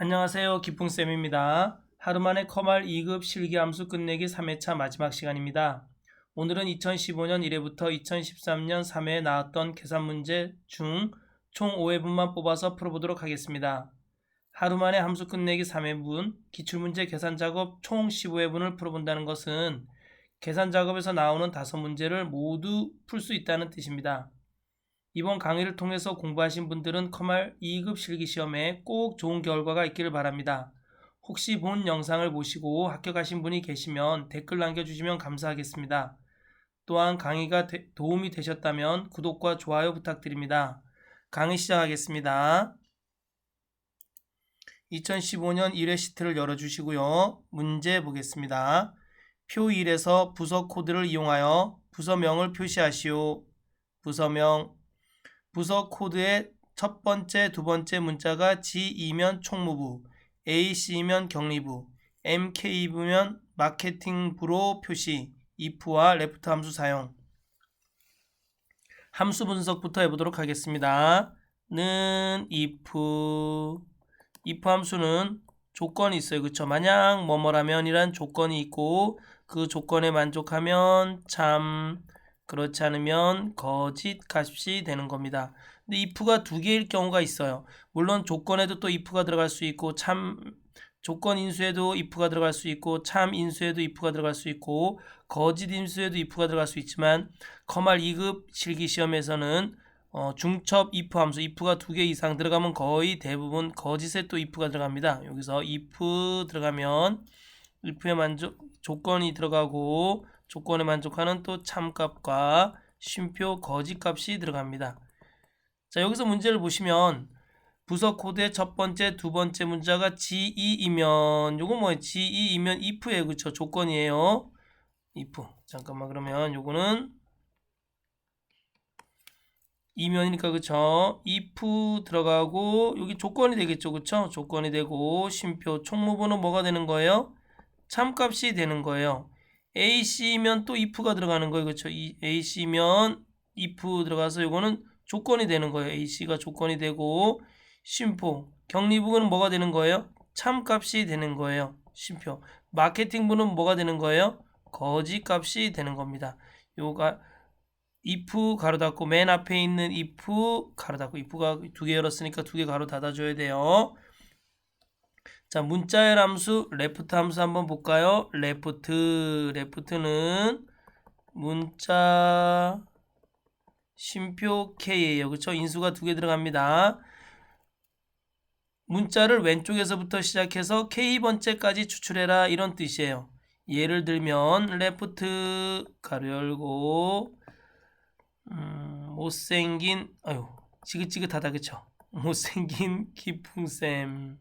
안녕하세요. 기풍쌤입니다. 하루만에 커말 2급 실기함수 끝내기 3회차 마지막 시간입니다. 오늘은 2015년 1회부터 2013년 3회에 나왔던 계산 문제 중 총 5회분만 뽑아서 풀어보도록 하겠습니다. 하루만에 함수 끝내기 3회분, 기출문제 계산 작업 총 15회분을 풀어본다는 것은 계산 작업에서 나오는 5문제를 모두 풀 수 있다는 뜻입니다. 이번 강의를 통해서 공부하신 분들은 커말 2급 실기시험에 꼭 좋은 결과가 있기를 바랍니다. 혹시 본 영상을 보시고 합격하신 분이 계시면 댓글 남겨주시면 감사하겠습니다. 또한 강의가 도움이 되셨다면 구독과 좋아요 부탁드립니다. 강의 시작하겠습니다. 2015년 1회 시트를 열어주시고요. 문제 보겠습니다. 표 1에서 부서 코드를 이용하여 부서명을 표시하시오. 부서명 부서 코드의 첫 번째, 두 번째 문자가 G이면 총무부, AC면 경리부, MK부면 마케팅부로 표시, if와 left 함수 사용. 함수 분석부터 해보도록 하겠습니다. 는 if 함수는 조건이 있어요. 그쵸? 만약 뭐뭐라면 이란 조건이 있고 그 조건에 만족하면 참, 그렇지 않으면 거짓 값이 되는 겁니다. 근데 if가 두 개일 경우가 있어요. 물론 조건에도 또 if가 들어갈 수 있고 참 조건 인수에도 if가 들어갈 수 있고 참 인수에도 if가 들어갈 수 있고 거짓 인수에도 if가 들어갈 수 있지만 커말 2급 실기시험에서는 중첩 if 함수 if가 두 개 이상 들어가면 거의 대부분 거짓에 또 if가 들어갑니다. 여기서 if 들어가면 if의 조건이 들어가고 조건에 만족하는 또 참값과 쉼표 거짓값이 들어갑니다. 자, 여기서 문제를 보시면 부서 코드의 첫 번째, 두 번째 문자가 G2이면 요거 뭐예요? G2이면 if예요. 그쵸? 조건이에요. if. 잠깐만, 그러면 요거는 이면이니까 그쵸? if 들어가고 여기 조건이 되겠죠. 그쵸? 조건이 되고 쉼표 총무부는 뭐가 되는 거예요? 참값이 되는 거예요. AC면 또 if가 들어가는 거예요. 그쵸? AC면 if 들어가서 요거는 조건이 되는 거예요. AC가 조건이 되고 쉼표 경리부는 뭐가 되는 거예요? 참값이 되는 거예요. 쉼표 마케팅부는 뭐가 되는 거예요? 거짓값이 되는 겁니다. 요가 if 가로 닫고 맨 앞에 있는 if 가로 닫고 if가 두 개 열었으니까 두 개 가로 닫아줘야 돼요. 자, 문자열 함수 left 함수 한번 볼까요? left는 문자 쉼표 k예요. 그쵸? 인수가 두 개 들어갑니다. 문자를 왼쪽에서부터 시작해서 k번째까지 추출해라 이런 뜻이에요. 예를 들면 left 가로 열고 못생긴 지긋지긋하다 그쵸? 못생긴 기풍쌤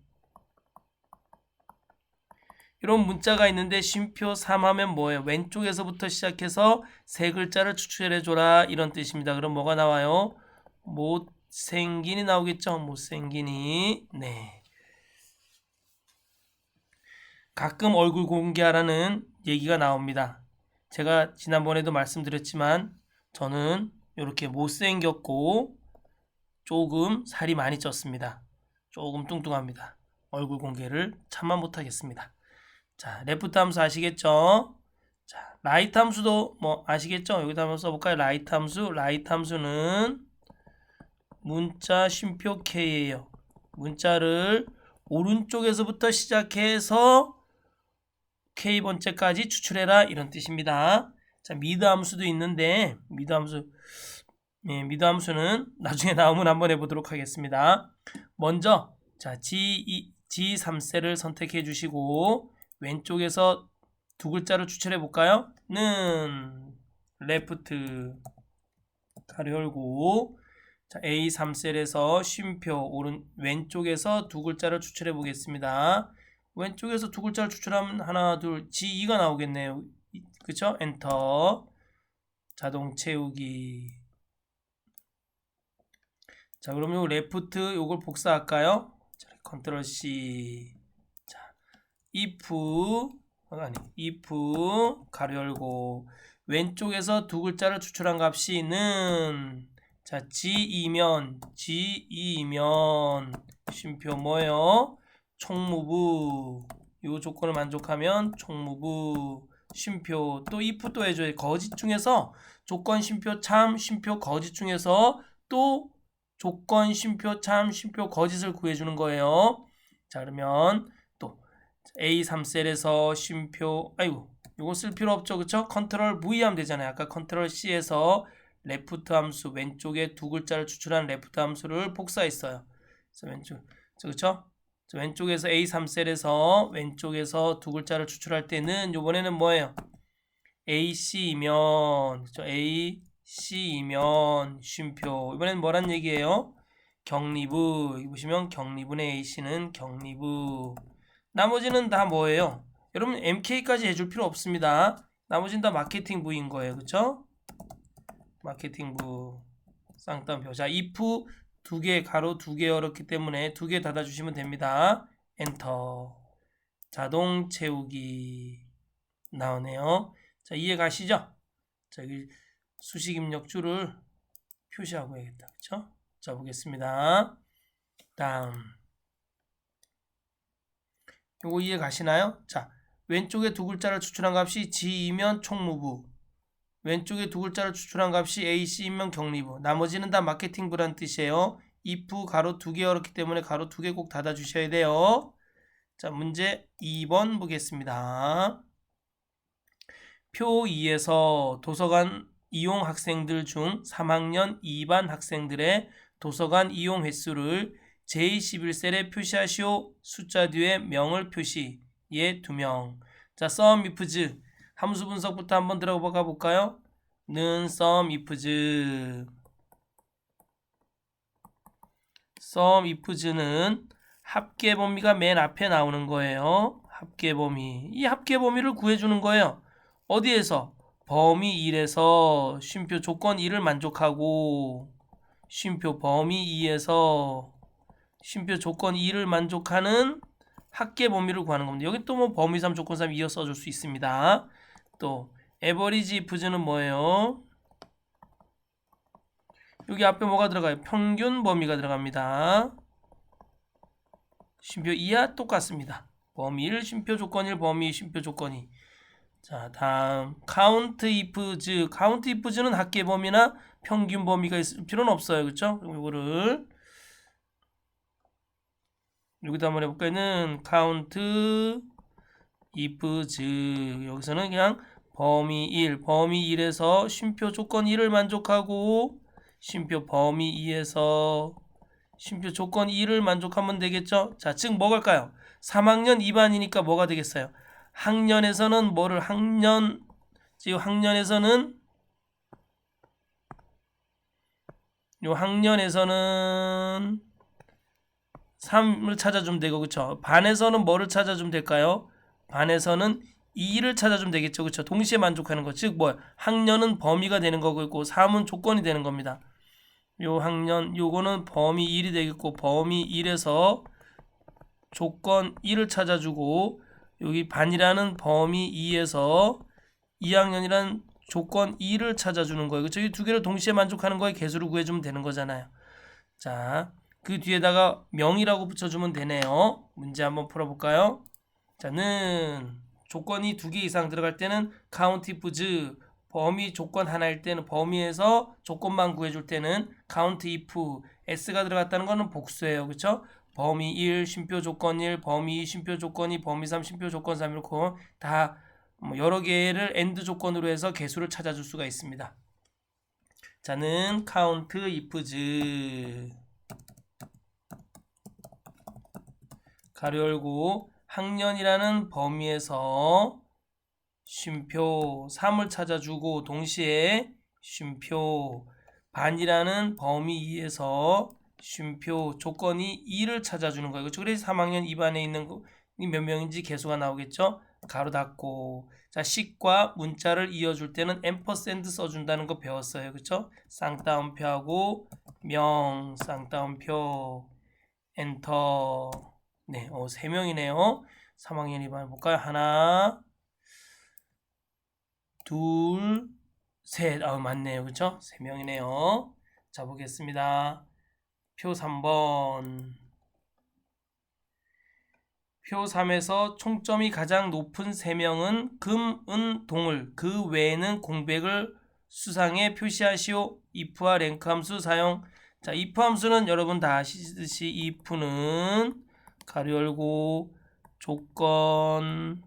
이런 문자가 있는데 쉼표 3 하면 뭐예요? 왼쪽에서부터 시작해서 세 글자를 추출해줘라 이런 뜻입니다. 그럼 뭐가 나와요? 못생긴이 나오겠죠? 못생긴이. 네. 가끔 얼굴 공개하라는 얘기가 나옵니다. 제가 지난번에도 말씀드렸지만 저는 이렇게 못생겼고 조금 살이 많이 쪘습니다. 조금 뚱뚱합니다. 얼굴 공개를 참아 못하겠습니다. 자, 레프트 함수 아시겠죠? 자, 라이트 함수도 뭐 아시겠죠? 여기다 한번 써볼까요? 라이트 함수는 문자 쉼표 k예요. 문자를 오른쪽에서부터 시작해서 k번째까지 추출해라 이런 뜻입니다. 자, 미드 함수도 있는데 미드 함수는 나중에 나오면 한번 해보도록 하겠습니다. 먼저 자 G3셀을 선택해 주시고 왼쪽에서 두 글자를 추출해 볼까요? 는 left 가로 열고 자, A3셀에서 쉼표 왼쪽에서 두 글자를 추출해 보겠습니다. 왼쪽에서 두 글자를 추출하면 하나, 둘, G2가 나오겠네요. 그쵸? 엔터. 자동 채우기. 자, 그럼 요 레프트 요걸 복사할까요? 자, 컨트롤 C. 자, if 가로 열고 왼쪽에서 두 글자를 추출한 값이 는 자, G이면 쉼표 뭐예요? 총무부. 요 조건을 만족하면 총무부. 쉼표. 또 if 또 해줘요. 거짓 중에서 조건 쉼표 참 쉼표 거짓 중에서 또 조건 쉼표 참 쉼표 거짓을 구해주는 거예요. 자, 그러면 또 A3셀에서 쉼표, 아이고 요거 쓸 필요 없죠. 그쵸? 컨트롤 V 하면 되잖아요. 아까 컨트롤 C에서 레프트 함수, 왼쪽에 두 글자를 추출한 레프트 함수를 복사했어요. 그래서 왼쪽, 그쵸? 왼쪽에서 A3셀에서 왼쪽에서 두 글자를 추출할 때는 요번에는 뭐예요? AC이면, 그쵸? AC이면 쉼표. 이번에는 뭐란 얘기예요? 격리부. 여기 보시면 격리분의 AC는 격리부. 나머지는 다 뭐예요? 여러분 MK까지 해줄 필요 없습니다. 나머지는 다 마케팅부인 거예요. 그쵸? 마케팅부. 쌍따옴표. 자, if 두 개 가로 두 개 어렵기 때문에 두 개 닫아주시면 됩니다. 엔터. 자동 채우기 나오네요. 자, 이해 가시죠? 자, 여기 수식 입력줄을 표시하고 해야겠다. 그쵸? 자, 보겠습니다. 다음. 요거 이해 가시나요? 자, 왼쪽에 두 글자를 추출한 값이 G이면 총무부, 왼쪽에 두 글자를 추출한 값이 AC이면 격리부, 나머지는 다 마케팅부란 뜻이에요. if 가로 두 개 어렵기 때문에 가로 두 개 꼭 닫아 주셔야 돼요. 자, 문제 2번 보겠습니다. 표 2에서 도서관 이용 학생들 중 3학년 2반 학생들의 도서관 이용 횟수를 제21셀에 표시하시오. 숫자 뒤에 명을 표시. 예, 2명. 자, sum ifs 함수 분석부터 한번 들어가 볼까요? 는 sum ifs. sum ifs는 합계 범위가 맨 앞에 나오는 거예요. 합계 범위. 이 합계 범위를 구해주는 거예요. 어디에서? 범위 1에서 쉼표 조건 1을 만족하고 쉼표 범위 2에서 쉼표 조건 2를 만족하는 합계 범위를 구하는 겁니다. 여기 또 뭐 범위 3 조건 3 이어 써줄 수 있습니다. 또 average ifs는 뭐예요? 여기 앞에 뭐가 들어가요? 평균 범위가 들어갑니다. 쉼표 2와 똑같습니다. 범위 1, 쉼표 조건 1, 범위 쉼표 조건 2. 자, 다음 count ifs. count ifs는 합계 범위나 평균 범위가 있을 필요는 없어요. 그렇죠? 이거를 여기다 한번 해볼까요? 는 count ifs. 여기서는 그냥 범위 1, 범위 1에서 쉼표 조건 1을 만족하고 쉼표 범위 2에서 쉼표 조건 2를 만족하면 되겠죠? 자, 즉 뭐갈까요? 3학년 2반이니까 뭐가 되겠어요? 학년에서는 뭐를 지금 학년에서는 요 학년에서는 3을 찾아주면 되고, 그쵸? 반에서는 뭐를 찾아주면 될까요? 반에서는 2를 찾아주면 되겠죠. 그쵸? 동시에 만족하는 거. 즉, 뭐, 학년은 범위가 되는 거고, 있고, 3은 조건이 되는 겁니다. 요 학년, 요거는 범위 1이 되겠고, 범위 1에서 조건 1을 찾아주고, 여기 반이라는 범위 2에서 2학년이란 조건 2를 찾아주는 거예요. 그쵸? 이 두 개를 동시에 만족하는 거에 개수를 구해주면 되는 거잖아요. 자, 그 뒤에다가 명이라고 붙여주면 되네요. 문제 한번 풀어볼까요? 자, 는 조건이 두 개 이상 들어갈 때는 count ifs, 범위 조건 하나일 때는 범위에서 조건만 구해줄 때는 count if, s가 들어갔다는 거는 복수예요. 그쵸? 범위 1, 쉼표 조건 1, 범위 2, 쉼표 조건 2, 범위 3, 쉼표 조건 3 이렇게 다 여러 개를 AND 조건으로 해서 개수를 찾아줄 수가 있습니다. 자는 count ifs 가로 열고 학년이라는 범위에서 쉼표 3을 찾아주고 동시에 쉼표 반이라는 범위 2에서 쉼표 조건이 2를 찾아주는 거예요. 그렇죠? 그래서 3학년 2반에 있는 거 몇 명인지 개수가 나오겠죠? 가로 닫고. 자, 식과 문자를 이어줄 때는 앰퍼샌드 써준다는 거 배웠어요. 그렇죠? 쌍따옴표하고 명, 쌍따옴표, 엔터. 네, 3명이네요. 3학년 2반 볼까요? 하나, 둘, 셋. 맞네요. 그쵸? 3명이네요. 자, 보겠습니다. 표 3번. 표 3에서 총점이 가장 높은 3명은 금, 은, 동을, 그 외에는 공백을 수상에 표시하시오. if와 랭크 함수 사용. 자, if 함수는 여러분 다 아시듯이 if는 가로 열고 조건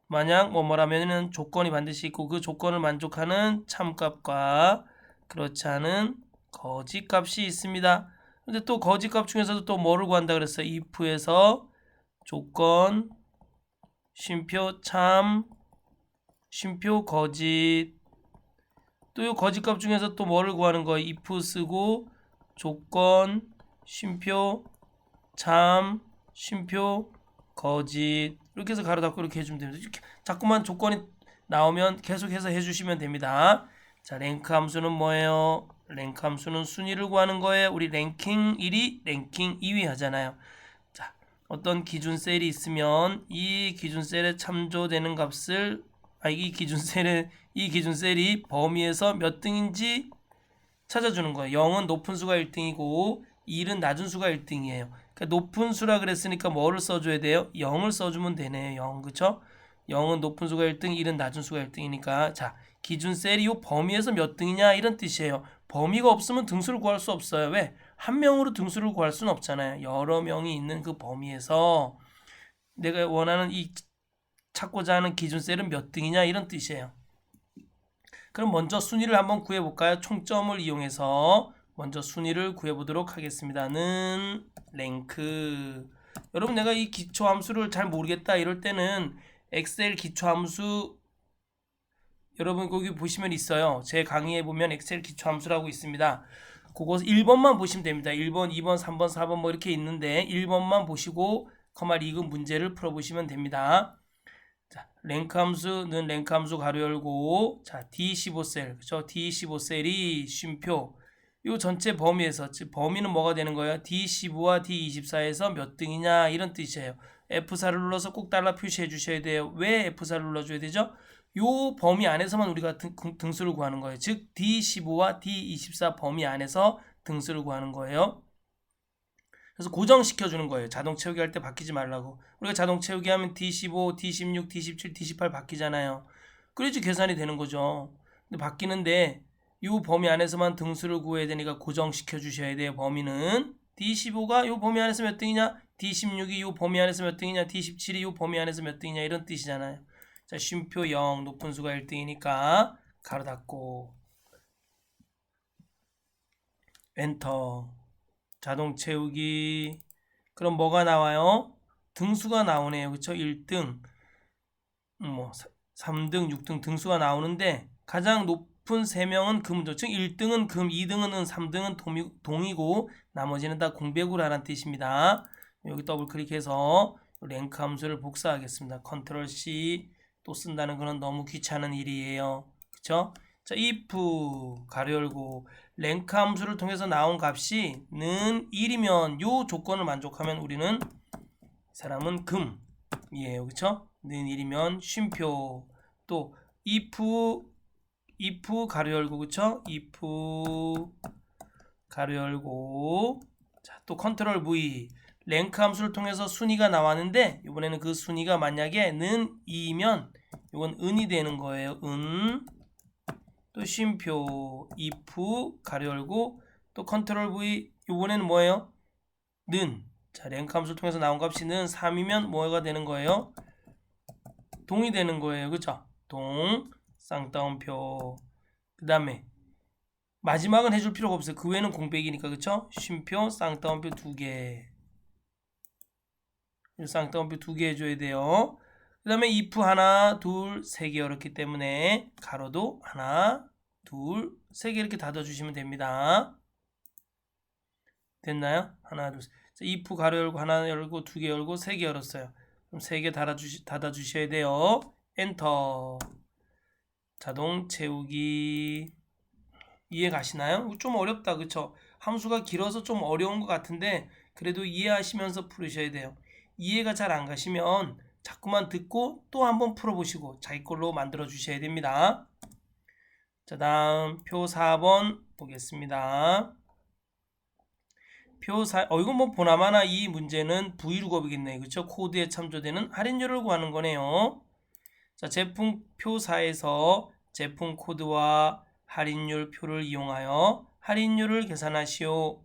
만약 뭐뭐라면은 조건이 반드시 있고 그 조건을 만족하는 참값과 그렇지 않은 거짓값이 있습니다. 근데 또 거짓값 중에서도 또 뭐를 구한다 그랬어요? if에서 조건, 쉼표 참, 쉼표 거짓. 또 이 거짓값 중에서 또 뭐를 구하는 거예요? if 쓰고 조건, 쉼표 참, 쉼표 거짓. 이렇게 해서 가로 닫고 이렇게 해주면 됩니다. 이렇게 자꾸만 조건이 나오면 계속해서 해주시면 됩니다. 자, 랭크 함수는 뭐예요? 랭크 함수는 순위를 구하는 거예요. 우리 랭킹 1위, 랭킹 2위 하잖아요. 자, 어떤 기준 셀이 있으면 이 기준 셀에 참조되는 값을 이 기준 셀이 범위에서 몇 등인지 찾아주는 거예요. 0은 높은 수가 1등이고 1은 낮은 수가 1등이에요. 그러니까 높은 수라 그랬으니까 뭐를 써줘야 돼요? 0을 써주면 되네요. 0, 그쵸? 0은 높은 수가 1등, 1은 낮은 수가 1등이니까 자, 기준 셀이 요 범위에서 몇 등이냐 이런 뜻이에요. 범위가 없으면 등수를 구할 수 없어요. 왜? 한 명으로 등수를 구할 수는 없잖아요. 여러 명이 있는 그 범위에서 내가 원하는 이 찾고자 하는 기준 셀은 몇 등이냐 이런 뜻이에요. 그럼 먼저 순위를 한번 구해볼까요? 총점을 이용해서 먼저 순위를 구해보도록 하겠습니다. 는 랭크. 여러분 내가 이 기초함수를 잘 모르겠다 이럴 때는 엑셀 기초함수 여러분 거기 보시면 있어요. 제 강의에 보면 엑셀 기초함수라고 있습니다. 그거 1번만 보시면 됩니다. 1번, 2번, 3번, 4번 뭐 이렇게 있는데 1번만 보시고 커마 리그 문제를 풀어보시면 됩니다. 자, 랭크 함수는 랭크 함수 가로 열고 자, D15셀 그렇죠? D15셀이 쉼표 이 전체 범위에서 즉 범위는 뭐가 되는 거예요? D15와 D24에서 몇 등이냐 이런 뜻이에요. F4를 눌러서 꼭 달라 표시해 주셔야 돼요. 왜 F4를 눌러줘야 되죠? 요 범위 안에서만 우리가 등수를 구하는 거예요. 즉 D15와 D24 범위 안에서 등수를 구하는 거예요. 그래서 고정시켜 주는 거예요. 자동 채우기 할 때 바뀌지 말라고. 우리가 자동 채우기 하면 D15, D16, D17, D18 바뀌잖아요. 그래야지 계산이 되는 거죠. 근데 바뀌는데 이 범위 안에서만 등수를 구해야 되니까 고정시켜 주셔야 돼요. 범위는 D15가 이 범위 안에서 몇 등이냐, D16이 이 범위 안에서 몇 등이냐, D17이 이 범위 안에서 몇 등이냐 이런 뜻이잖아요. 자, 쉼표 0 높은 수가 1등이니까 가로 닫고 엔터. 자동 채우기. 그럼 뭐가 나와요? 등수가 나오네요. 그쵸? 1등, 뭐 3등, 6등 등수가 나오는데 가장 높은 3명은 금죠. 즉 1등은 금, 2등은 은, 3등은 동이고 나머지는 다 공백으로 하라는 뜻입니다. 여기 더블 클릭해서 랭크 함수를 복사하겠습니다. 컨트롤 C 또 쓴다는 거는 너무 귀찮은 일이에요. 그쵸? 자, if 가로 열고 랭크 함수를 통해서 나온 값이 는 1이면 요 조건을 만족하면 우리는 이 사람은 금이에요. 그쵸? 는 1이면 쉼표 또 if 가로 열고 그쵸? if 가로 열고 자, 또 컨트롤 V 랭크 함수를 통해서 순위가 나왔는데 이번에는 그 순위가 만약에 는 2면 이건 은이 되는 거예요. 은 또 쉼표 if 가로 열고 또 컨트롤 V 이번에는 뭐예요? 는. 자, 랭크 함수를 통해서 나온 값이 는 3이면 뭐가 되는 거예요? 동이 되는 거예요. 그쵸? 동 쌍따옴표 그 다음에 마지막은 해줄 필요가 없어요. 그 외에는 공백이니까 그쵸? 쉼표 쌍따옴표 2개 쌍따옴표 2개 해줘야 돼요. 그 다음에 if 하나 둘 3개 어렵기 때문에 가로도 하나 둘 3개 이렇게 닫아주시면 됩니다. 됐나요? 하나 둘 셋. if 가로 열고 하나 열고 2개 열고 3개 열었어요. 그럼 3개 닫아주셔야 돼요. 엔터. 자동 채우기. 이해 가시나요? 좀 어렵다 그쵸? 함수가 길어서 좀 어려운 것 같은데 그래도 이해하시면서 풀으셔야 돼요. 이해가 잘 안 가시면 자꾸만 듣고 또 한번 풀어보시고 자기 걸로 만들어 주셔야 됩니다. 자, 다음 표 4번 보겠습니다. 이건 뭐 보나마나 이 문제는 브이룩업이겠네. 그렇죠? 코드에 참조되는 할인율을 구하는 거네요. 자, 제품표사에서 제품 코드와 할인율 표를 이용하여 할인율을 계산하시오.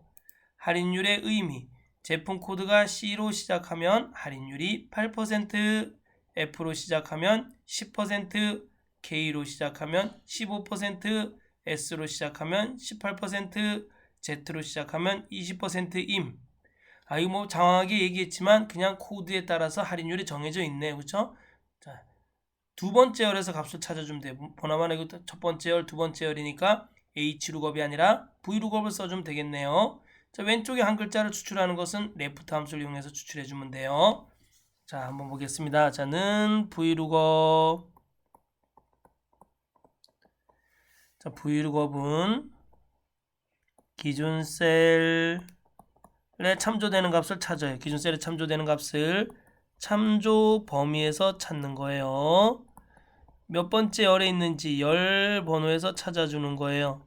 할인율의 의미. 제품 코드가 C로 시작하면 할인율이 8%, F로 시작하면 10%, K로 시작하면 15%, S로 시작하면 18%, Z로 시작하면 20%임. 이거 뭐 장황하게 얘기했지만 그냥 코드에 따라서 할인율이 정해져 있네. 그렇죠? 자, 두 번째 열에서 값을 찾아주면 돼. 보나마나 이거 첫 번째 열, 두 번째 열이니까 H룩업이 아니라 V룩업을 써주면 되겠네요. 자, 왼쪽에 한 글자를 추출하는 것은 레프트 함수를 이용해서 추출해주면 돼요. 자, 한번 보겠습니다. 자, 는 V룩업. 자, V룩업은 기준셀에 참조되는 값을 찾아요. 기준셀에 참조되는 값을 참조 범위에서 찾는 거예요. 몇 번째 열에 있는지 열 번호에서 찾아주는 거예요.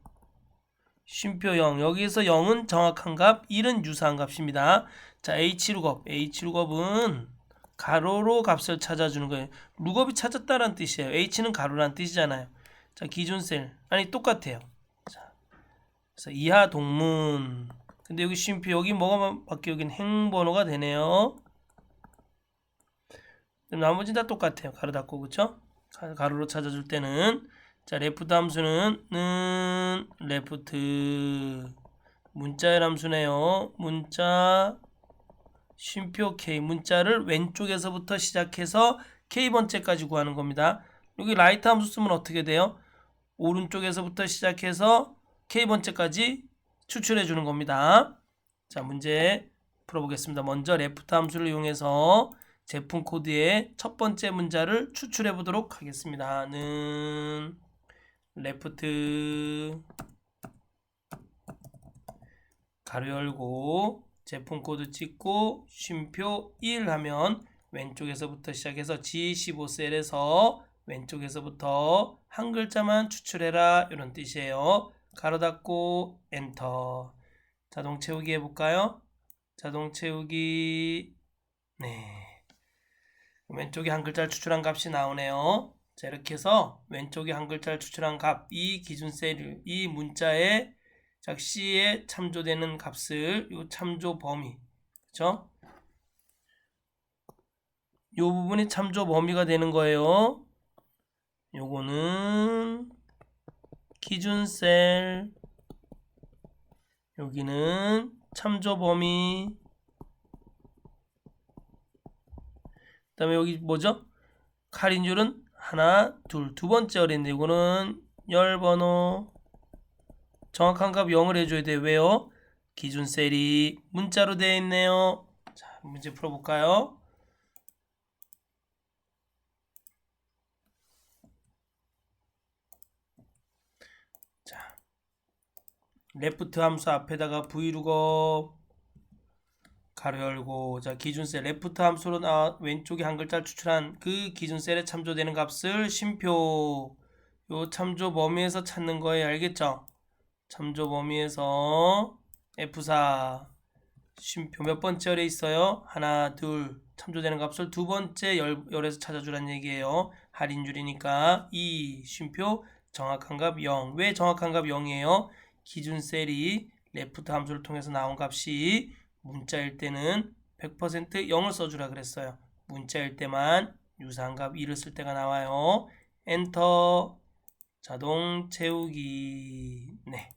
쉼표 0. 여기서 0은 정확한 값, 1은 유사한 값입니다. 자, H룩업은 가로로 값을 찾아주는 거예요. 룩업이 찾았다는 뜻이에요. H는 가로란 뜻이잖아요. 자, 기준셀. 아니, 똑같아요. 자, 그래서 이하 동문. 근데 여기 쉼표, 여기 뭐가 바뀌어? 여기는 행번호가 되네요. 나머지는 다 똑같아요. 가로 닫고, 그쵸? 가로로 찾아줄 때는 자, 레프트 함수는 레프트 문자의 함수네요. 문자 쉼표 K. 문자를 왼쪽에서부터 시작해서 K번째까지 구하는 겁니다. 여기 라이트 함수 쓰면 어떻게 돼요? 오른쪽에서부터 시작해서 K번째까지 추출해 주는 겁니다. 자, 문제 풀어보겠습니다. 먼저 레프트 함수를 이용해서 제품 코드의 첫 번째 문자를 추출해 보도록 하겠습니다. 는 레프트 가로 열고 제품 코드 찍고 쉼표 1 하면 왼쪽에서부터 시작해서 G15셀에서 왼쪽에서부터 한 글자만 추출해라 이런 뜻이에요. 가로 닫고 엔터. 자동 채우기 해볼까요? 자동 채우기. 네, 왼쪽에 한 글자를 추출한 값이 나오네요. 자, 이렇게 해서 왼쪽에 한 글자를 추출한 값, 이 기준셀, 이 문자에 C에 참조되는 값을 요 참조 범위, 그렇죠? 요 부분이 참조 범위가 되는 거예요. 요거는 기준셀, 여기는 참조 범위. 그 다음에 여기 뭐죠? 할인율은 하나, 둘, 두 번째 열인데 이거는 열 번호. 정확한 값 0을 해줘야 돼요. 왜요? 기준셀이 문자로 되어 있네요. 자, 문제 풀어볼까요? 자, 레프트 함수 앞에다가 V룩업 가로 열고, 자, 기준셀 레프트 함수로 왼쪽에 한 글자를 추출한 그 기준셀에 참조되는 값을 쉼표 요 참조 범위에서 찾는 거예요. 알겠죠? 참조 범위에서 F4 쉼표 몇 번째 열에 있어요? 하나, 둘. 참조되는 값을 두 번째 열에서 찾아주란 얘기예요. 할인율이니까 2 쉼표 정확한 값 0. 왜 정확한 값 0이에요? 기준셀이 레프트 함수를 통해서 나온 값이 문자일 때는 100% 0을 써주라 그랬어요. 문자일 때만 유사한 값 2를 쓸 때가 나와요. 엔터. 자동 채우기. 네.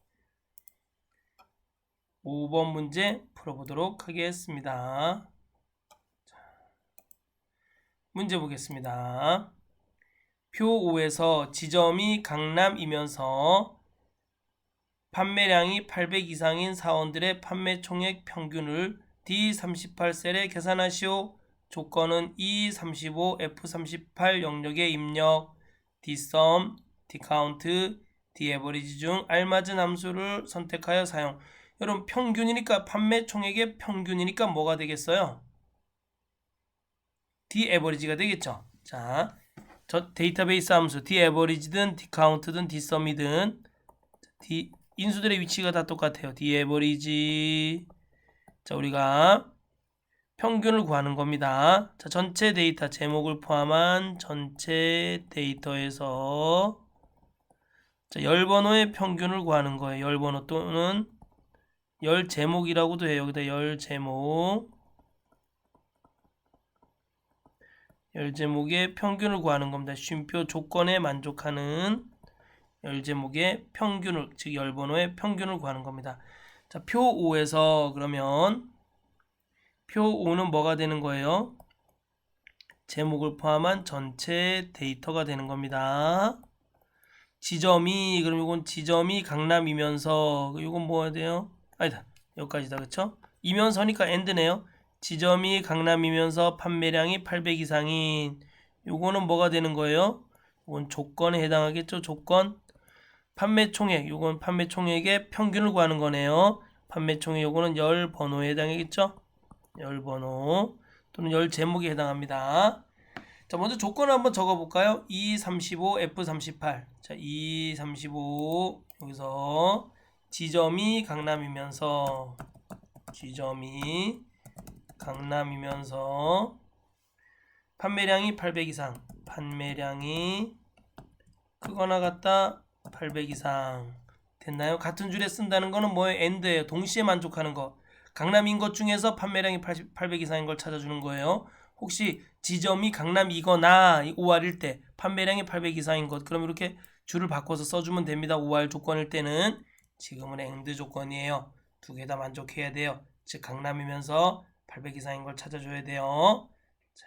5번 문제 풀어보도록 하겠습니다. 자, 문제 보겠습니다. 표 5에서 지점이 강남이면서 판매량이 800 이상인 사원들의 판매 총액 평균을 D38셀에 계산하시오. 조건은 E35, F38 영역의 입력, Dsum, Dcount, Daverage 중 알맞은 함수를 선택하여 사용. 여러분, 평균이니까 판매 총액의 평균이니까 뭐가 되겠어요? Daverage가 되겠죠. 자, 저 데이터베이스 함수 Daverage든 Dcount든 Dsum이든 인수들의 위치가 다 똑같아요. Daverage 자, 우리가 평균을 구하는 겁니다. 자, 전체 데이터 제목을 포함한 전체 데이터에서 자, 열 번호의 평균을 구하는 거예요. 열 번호 또는 열 제목이라고도 해요. 여기다 열 제목의 평균을 구하는 겁니다. 쉼표 조건에 만족하는 열 제목의 평균을, 즉 열 번호의 평균을 구하는 겁니다. 자, 표 5에서 그러면 표 5는 뭐가 되는 거예요? 제목을 포함한 전체 데이터가 되는 겁니다. 지점이, 그럼 이건 지점이 강남이면서 이건 뭐가 돼요? 아니다, 여기까지다. 그쵸? 이면서니까 AND네요. 지점이 강남이면서 판매량이 800 이상인 요거는 뭐가 되는 거예요? 이건 조건에 해당하겠죠. 조건. 판매 총액, 요건 판매 총액의 평균을 구하는 거네요. 판매 총액 요거는 열 번호에 해당하겠죠. 열 번호 또는 열 제목에 해당합니다. 자, 먼저 조건을 한번 적어볼까요? E35, F38. 자, E35 여기서 지점이 강남이면서 판매량이 800 이상, 판매량이 크거나 같다 800 이상 됐나요? 같은 줄에 쓴다는 거는 뭐예요? AND예요. 동시에 만족하는 거. 강남인 것 중에서 판매량이 800 이상인 걸 찾아주는 거예요. 혹시 지점이 강남이거나 5할일 때 판매량이 800 이상인 것, 그럼 이렇게 줄을 바꿔서 써주면 됩니다. 5할 조건일 때는. 지금은 AND 조건이에요. 두 개 다 만족해야 돼요. 즉 강남이면서 800 이상인 걸 찾아줘야 돼요. 자,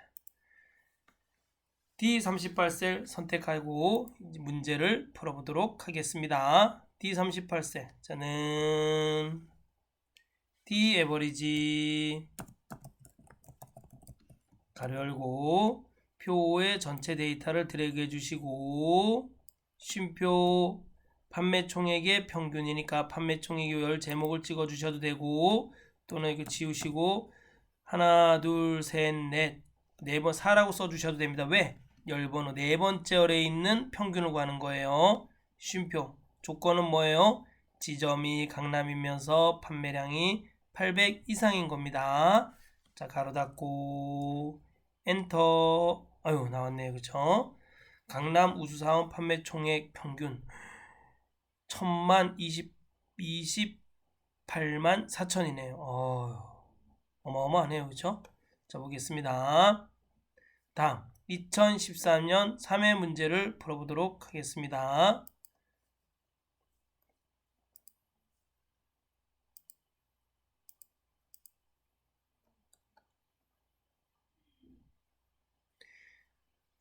D38셀 선택하고 문제를 풀어보도록 하겠습니다. D38셀 자는 D 에버리지 가로 열고 표 5의 전체 데이터를 드래그 해주시고 쉼표 판매 총액의 평균이니까 판매 총액 열 제목을 찍어 주셔도 되고 또는 이거 지우시고 하나 둘 셋 넷 네 번 4라고 써 주셔도 됩니다. 왜? 열 번호 네 번째 열에 있는 평균을 구하는 거예요. 쉼표 조건은 뭐예요? 지점이 강남이면서 판매량이 800 이상인 겁니다. 자, 가로 닫고 엔터. 아유, 나왔네요. 그쵸? 강남 우수사원 판매 총액 평균 1000만 28만 4천이네요. 어마어마하네요. 그쵸? 자, 보겠습니다. 다음 2013년 3회 문제를 풀어보도록 하겠습니다.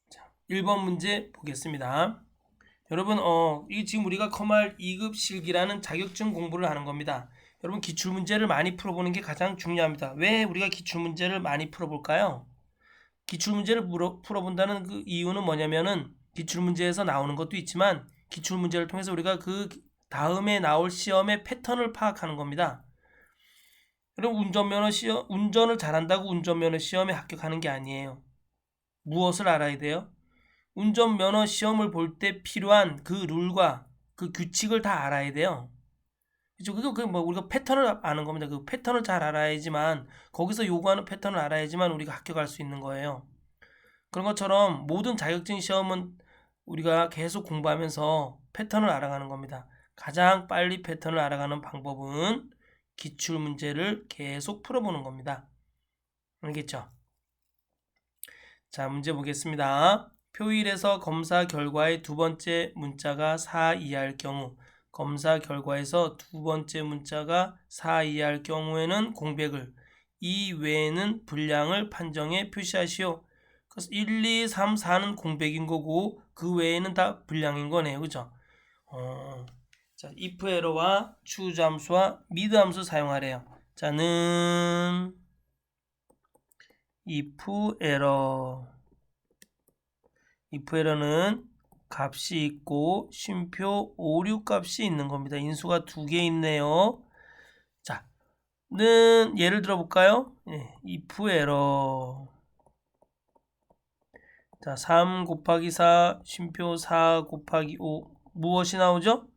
자, 1번 문제 보겠습니다. 여러분, 이게 지금 우리가 컴활 2급 실기라는 자격증 공부를 하는 겁니다. 여러분, 기출문제를 많이 풀어보는 게 가장 중요합니다. 왜 우리가 기출문제를 많이 풀어볼까요? 기출문제를 풀어본다는 그 이유는 뭐냐면은 기출문제에서 나오는 것도 있지만 기출문제를 통해서 우리가 그 다음에 나올 시험의 패턴을 파악하는 겁니다. 그럼 운전면허 시험, 운전을 잘한다고 운전면허 시험에 합격하는 게 아니에요. 무엇을 알아야 돼요? 운전면허 시험을 볼 때 필요한 그 룰과 그 규칙을 다 알아야 돼요. 그죠? 그거 뭐 우리가 패턴을 아는 겁니다. 그 패턴을 잘 알아야지만 거기서 요구하는 패턴을 알아야지만 우리가 합격할 수 있는 거예요. 그런 것처럼 모든 자격증 시험은 우리가 계속 공부하면서 패턴을 알아가는 겁니다. 가장 빨리 패턴을 알아가는 방법은 기출문제를 계속 풀어보는 겁니다. 알겠죠? 자, 문제 보겠습니다. 표 1에서 검사 결과의 두 번째 문자가 4 이하일 경우, 검사 결과에서 두 번째 문자가 4 이하일 경우에는 공백을, 이 외에는 분량을 판정해 표시하시오. 그래서 1, 2, 3, 4는 공백인 거고 그 외에는 다 분량인 거네요. 그죠? 자, if 에러와 choose 함수와 mid 함수 사용하래요. 자는 if 에러는 값이 있고 쉼표 5, 6 값이 있는 겁니다. 인수가 두 개 있네요. 자, 는 예를 들어 볼까요? if 에러 자, 3 곱하기 4 쉼표 4 곱하기 5 무엇이 나오죠?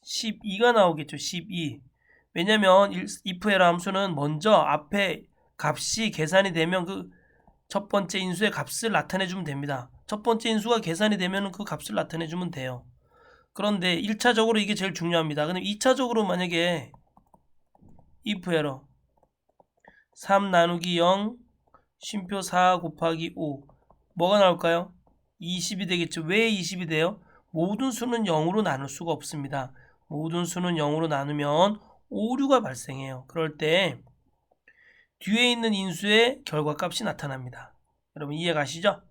12가 나오겠죠. 12 왜냐면 if 에러 함수는 먼저 앞에 값이 계산이 되면 그 첫 번째 인수의 값을 나타내 주면 됩니다. 첫 번째 인수가 계산이 되면 그 값을 나타내 주면 돼요. 그런데 1차적으로 이게 제일 중요합니다. 근데 2차적으로 만약에 if 에러 3 나누기 0 쉼표 4 곱하기 5 뭐가 나올까요? 20이 되겠죠. 왜 20이 돼요? 모든 수는 0으로 나눌 수가 없습니다. 모든 수는 0으로 나누면 오류가 발생해요. 그럴 때 뒤에 있는 인수의 결과값이 나타납니다. 여러분 이해 가시죠?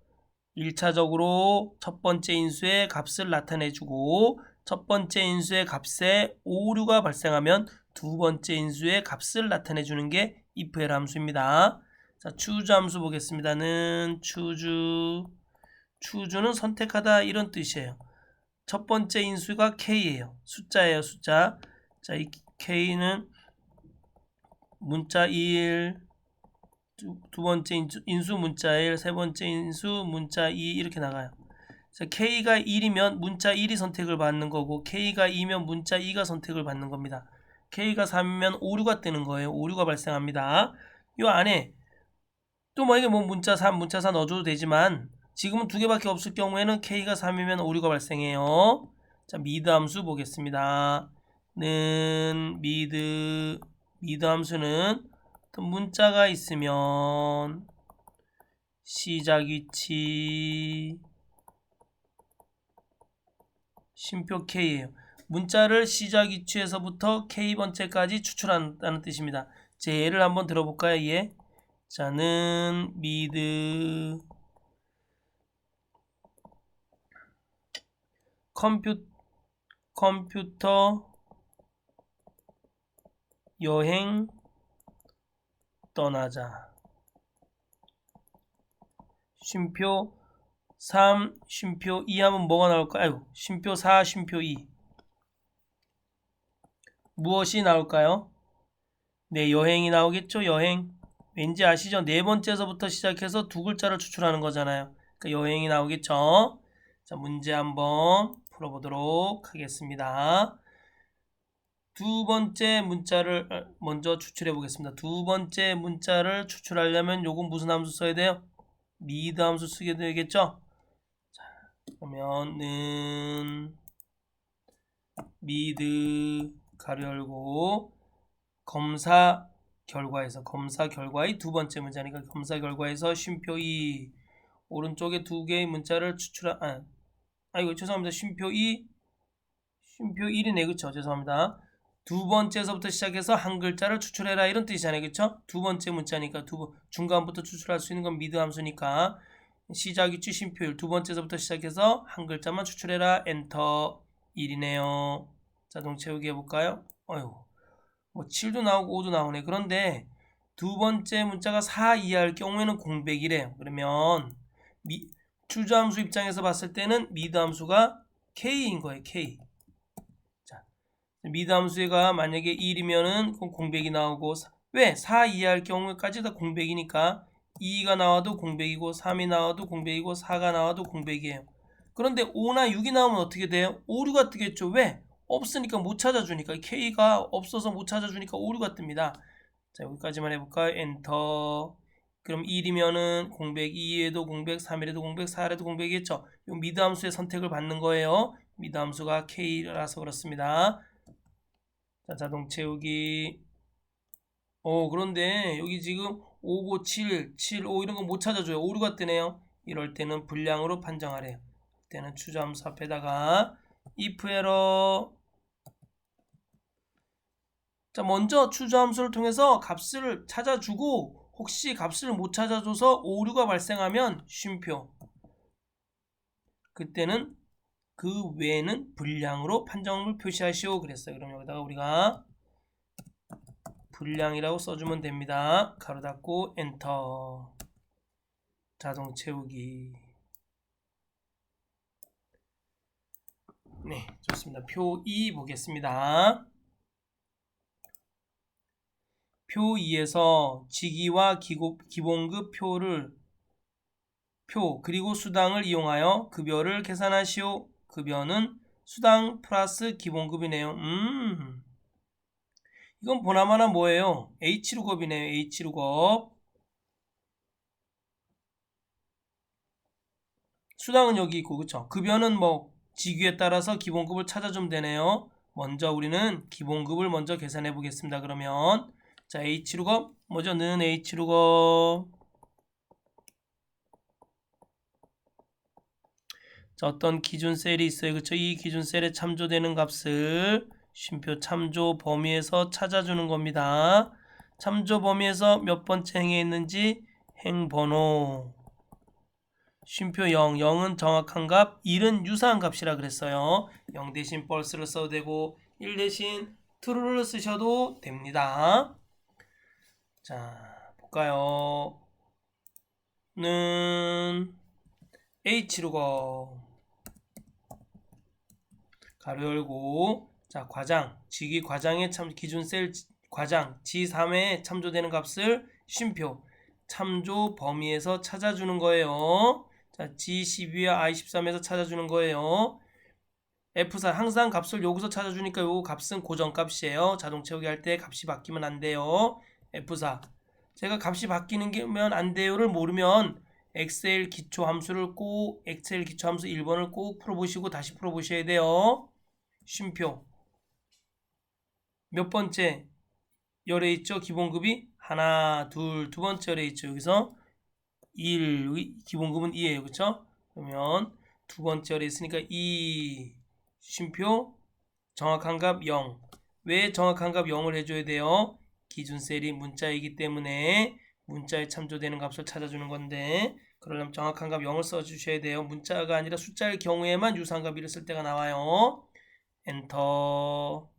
1차적으로 첫 번째 인수의 값을 나타내주고 첫 번째 인수의 값에 오류가 발생하면 두 번째 인수의 값을 나타내주는 게 if엘 함수입니다. 자, choose 함수 보겠습니다. 는 choose는 선택하다 이런 뜻이에요. 첫 번째 인수가 k예요. 숫자예요. 숫자. 자, 이 k는 문자 1, 두 번째 인수 문자 1, 세 번째 인수 문자 2 이렇게 나가요. 자, K가 1이면 문자 1이 선택을 받는 거고 K가 2면 문자 2가 선택을 받는 겁니다. K가 3이면 오류가 뜨는 거예요. 오류가 발생합니다. 이 안에 또 만약에 뭐 문자 3, 문자 4 넣어줘도 되지만 지금은 두 개밖에 없을 경우에는 K가 3이면 오류가 발생해요. 자, 미드 함수 보겠습니다. 는 미드 함수는 문자가 있으면 시작 위치 쉼표 K예요. 문자를 시작 위치에서부터 K번째까지 추출한다는 뜻입니다. 제 예를 한번 들어볼까요? 예. 자는 미드 컴퓨터 여행 떠나자. 쉼표 3, 쉼표 2 하면 뭐가 나올까요? 아이고, 쉼표 4, 쉼표 2. 무엇이 나올까요? 네, 여행이 나오겠죠? 여행. 왠지 아시죠? 네 번째서부터 시작해서 두 글자를 추출하는 거잖아요. 그러니까 여행이 나오겠죠? 자, 문제 한번 풀어보도록 하겠습니다. 두 번째 문자를 먼저 추출해 보겠습니다. 두 번째 문자를 추출하려면 요건 무슨 함수 써야 돼요? 미드 함수 쓰게 되겠죠? 자, 그러면은 미드 가로 열고 검사 결과의 두 번째 문자니까 검사 결과에서 쉼표 2 오른쪽에 두 개의 문자를 이거 죄송합니다. 쉼표 2 쉼표 1이네. 그쵸? 죄송합니다. 두 번째에서부터 시작해서 한 글자를 추출해라 이런 뜻이잖아요. 그쵸? 두 번째 문자니까 중간부터 추출할 수 있는 건 미드 함수니까 시작 위치 쉼표 1 두 번째에서부터 시작해서 한 글자만 추출해라 엔터 1이네요. 자동 채우기 해볼까요? 어휴, 뭐 7도 나오고 5도 나오네. 그런데 두 번째 문자가 4 이하일 경우에는 공백이래요. 그러면 추주 함수 입장에서 봤을 때는 미드 함수가 K인 거예요. K. 자, 미드 함수가 만약에 1이면은 공백이 나오고 왜? 4 이하일 경우까지 다 공백이니까 2가 나와도 공백이고 3이 나와도 공백이고 4가 나와도 공백이에요. 그런데 5나 6이 나오면 어떻게 돼요? 오류가 뜨겠죠. 왜? 없으니까 못 찾아주니까 K가 없어서 못 찾아주니까 오류가 뜹니다. 자, 여기까지만 해볼까요? 엔터. 그럼 1이면은 공백, 2에도 공백, 3에도 공백, 4에도 공백이겠죠. 이 미드 함수의 선택을 받는 거예요. 미드 함수가 K라서 그렇습니다. 자, 자동 채우기. 그런데 여기 지금 5, 9, 7, 7, 5 이런 거 못 찾아줘요. 오류가 뜨네요. 이럴 때는 불량으로 판정하래요. 그때는 추주 함수 앞에다가 if 에러. 자, 먼저 추주 함수를 통해서 값을 찾아주고 혹시 값을 못 찾아줘서 오류가 발생하면 쉼표. 그때는 그 외에는 불량으로 판정을 표시하시오 그랬어요. 그럼 여기다가 우리가 불량이라고 써주면 됩니다. 가로 닫고 엔터. 자동 채우기. 네, 좋습니다. 표 2 보겠습니다. 표 2에서 직위와 기본급 표 그리고 수당을 이용하여 급여를 계산하시오. 급여는 수당 플러스 기본급이네요. 이건 보나마나 뭐예요? H루겁이네요. H루겁. 수당은 여기 있고, 그쵸? 급여는 뭐 직위에 따라서 기본급을 찾아주면 되네요. 먼저 우리는 기본급을 먼저 계산해 보겠습니다. 그러면 자, H루겁 뭐죠? 는 H루겁. 자, 어떤 기준 셀이 있어요. 그쵸? 이 기준 셀에 참조되는 값을 쉼표 참조 범위에서 찾아주는 겁니다. 참조 범위에서 몇 번째 행에 있는지 행번호. 쉼표 0, 0은 정확한 값, 1은 유사한 값이라 그랬어요. 0 대신 false를 써도 되고 1 대신 true를 쓰셔도 됩니다. 자, 볼까요? 는 H루거 가로 열고, 자, 과장, 직위 과장의 기준 셀 과장 G3에 참조되는 값을 쉼표 참조 범위에서 찾아주는 거예요. 자, G12와 I13에서 찾아주는 거예요. F4 항상 값을 여기서 찾아주니까 요 값은 고정값이에요. 자동 채우기 할 때 값이 바뀌면 안 돼요. F4 제가 값이 바뀌는 게면 안 돼요를 모르면 엑셀 기초 함수를 꼭 엑셀 기초 함수 1번을 꼭 풀어보시고 다시 풀어보셔야 돼요. 쉼표 몇 번째 열에 있죠? 기본급이 하나, 둘, 두 번째 열에 있죠. 여기서 1, 기본급은 2예요. 그쵸? 그러면 두 번째 열에 있으니까 2, 쉼표 정확한 값 0. 왜 정확한 값 0을 해줘야 돼요? 기준 셀이 문자이기 때문에 문자에 참조되는 값을 찾아주는 건데, 그러려면 정확한 값 0을 써주셔야 돼요. 문자가 아니라 숫자일 경우에만 유사한 값 1을 쓸 때가 나와요. 엔터.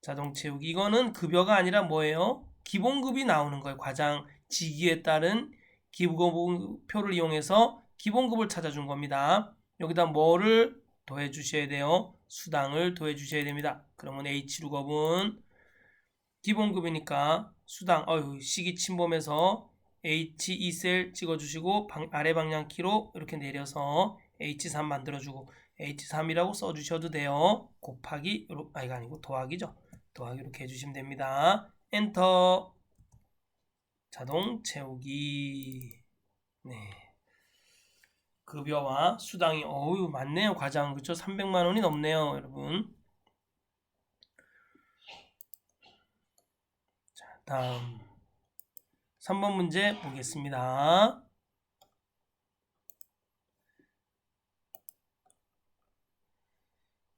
자동 채우기. 이거는 급여가 아니라 뭐예요? 기본급이 나오는 거예요. 과장 직위에 따른 기본표를 이용해서 기본급을 찾아준 겁니다. 여기다 뭐를 더해 주셔야 돼요? 수당을 더해 주셔야 됩니다. 그러면 H루겁은 기본급이니까 수당, 시기 침범해서 H2셀 찍어주시고 아래 방향키로 이렇게 내려서 H3 만들어주고 H3이라고 써주셔도 돼요. 곱하기, 이거 아니고 더하기죠. 더하기 이렇게 해주시면 됩니다. 엔터. 자동 채우기. 네. 급여와 수당이 많네요. 과장 그쵸? 300만 원이 넘네요, 여러분. 자, 다음 3번 문제 보겠습니다.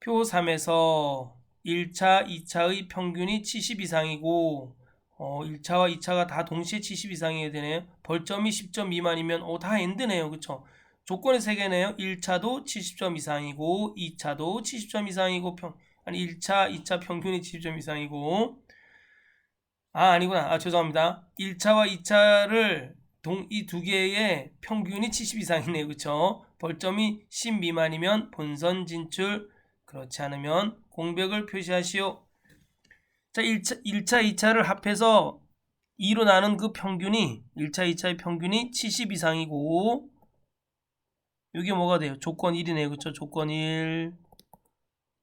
표 3에서 1차, 2차의 평균이 70 이상이고 1차와 2차가 다 동시에 70 이상이 되네요. 벌점이 10점 미만이면 다 엔드네요. 그쵸? 조건이 3개네요. 1차도 70점 이상이고 2차도 70점 이상이고 1차, 2차 평균이 70점 이상이고 아니구나. 죄송합니다. 1차와 2차를 이 두 개의 평균이 70 이상이네요. 그쵸? 벌점이 10 미만이면 본선 진출, 그렇지 않으면 공백을 표시하시오. 자, 1차, 2차를 합해서 2로 나눈 그 평균이 1차, 2차의 평균이 70 이상이고 이게 뭐가 돼요? 조건 1이네요. 그쵸? 조건 1.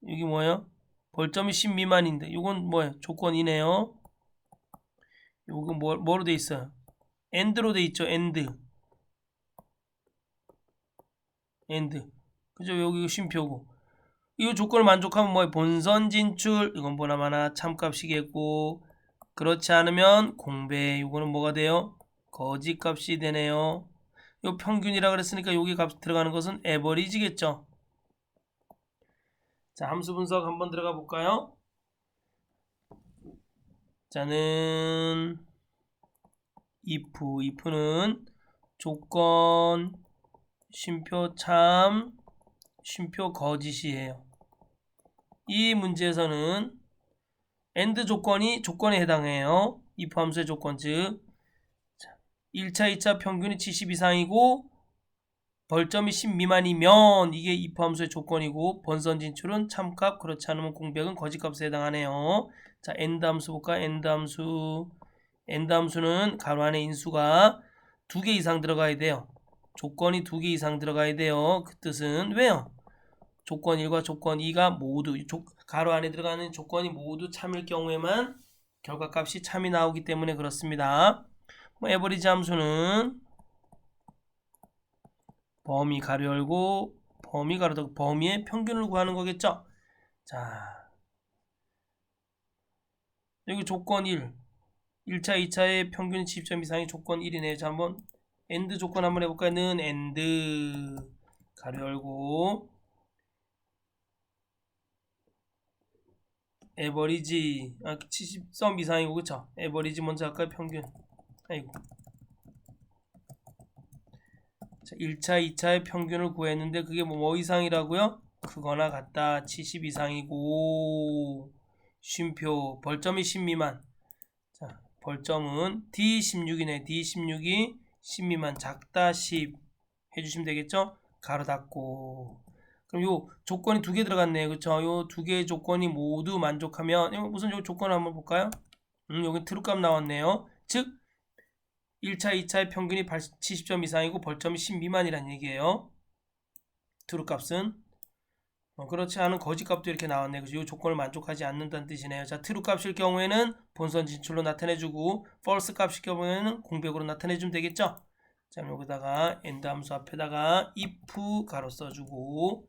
여기 뭐예요? 벌점이 10 미만인데 이건 뭐예요? 조건 2네요. 요거 뭐로 돼 있어요? 엔드로 돼 있죠. 엔드. 그죠? 여기 쉼표고. 이 조건을 만족하면 뭐예요? 본선 진출. 이건 보나마나 참값이겠고, 그렇지 않으면 공배. 이거는 뭐가 돼요? 거짓값이 되네요. 요 평균이라 그랬으니까 여기 값 들어가는 것은 에버리지겠죠. 자, 함수 분석 한번 들어가 볼까요? 자는 if는 조건 쉼표 참 쉼표 거짓이에요. 이 문제에서는 AND 조건에 해당해요. if 함수의 조건 즉 1차, 2차 평균이 70 이상이고 벌점이 10 미만이면 이게 if 함수의 조건이고 본선 진출은 참값, 그렇지 않으면 공백은 거짓값에 해당하네요. 자, AND 함수 볼까? AND 함수는 가로 안에 인수가 2개 이상 들어가야 돼요. 조건이 2개 이상 들어가야 돼요. 그 뜻은 왜요? 조건 1과 조건 2가 모두 가로 안에 들어가는 조건이 모두 참일 경우에만 결과값이 참이 나오기 때문에 그렇습니다. 에버리지 함수는 범위 가로 열고 범위 가로 닫고 범위의 평균을 구하는 거겠죠. 자, 여기 조건 1 1차 2차의 평균 70점 이상이 조건 1이네요. 자, 한번 AND 조건 한번 해볼까요? 는 AND 가로 열고 에버리지 70점 이상이고 그쵸? 에버리지 먼저 할까요? 평균. 아이고. 자, 1차 2차의 평균을 구했는데 그게 뭐 이상이라고요? 크거나 같다. 70 이상이고 쉼표 벌점이 10 미만. 자, 벌점은 D16이네. D16이 10 미만 작다 10 해주시면 되겠죠? 가로 닫고. 그럼 요 조건이 두 개 들어갔네요. 그쵸? 요 두 개의 조건이 모두 만족하면 무슨 조건을 한번 볼까요? 여기 트루값 나왔네요. 즉 1차 2차의 평균이 70점 이상이고 벌점이 10 미만이란 얘기예요. 트루값은 그렇지 않은 거짓값도 이렇게 나왔네요. 그래서 이 조건을 만족하지 않는다는 뜻이네요. 자, 트루값일 경우에는 본선 진출로 나타내주고 false 값일 경우에는 공백으로 나타내주면 되겠죠. 자, 여기다가 end 함수 앞에다가 if 가로 써주고,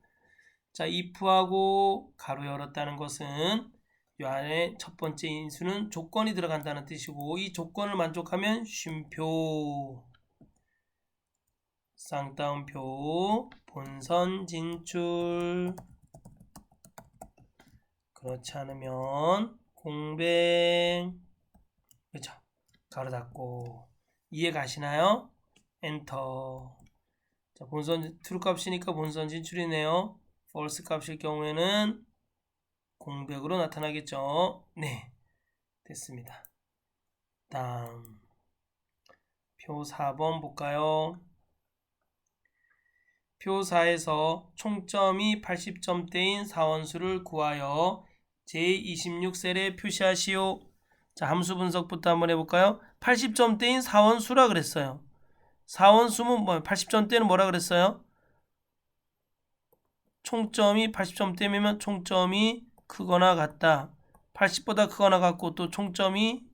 자, if하고 가로 열었다는 것은 이 안에 첫 번째 인수는 조건이 들어간다는 뜻이고, 이 조건을 만족하면 쉼표 쌍따옴표 본선 진출, 그렇지 않으면 공백. 그렇죠? 가로 닫고. 이해 가시나요? 엔터. 자, 본선 true 값이니까 본선 진출이네요. false 값일 경우에는 공백으로 나타나겠죠. 네, 됐습니다. 다음 표 4번 볼까요? 표 4에서 총점이 80점대인 사원수를 구하여 제26셀에 표시하시오. 자, 함수 분석부터 한번 해볼까요? 80점대인 사원수라 그랬어요. 사원수는 뭐 80점대는 뭐라 그랬어요? 총점이 80점대면 총점이 크거나 같다. 80보다 크거나 같고 또 총점이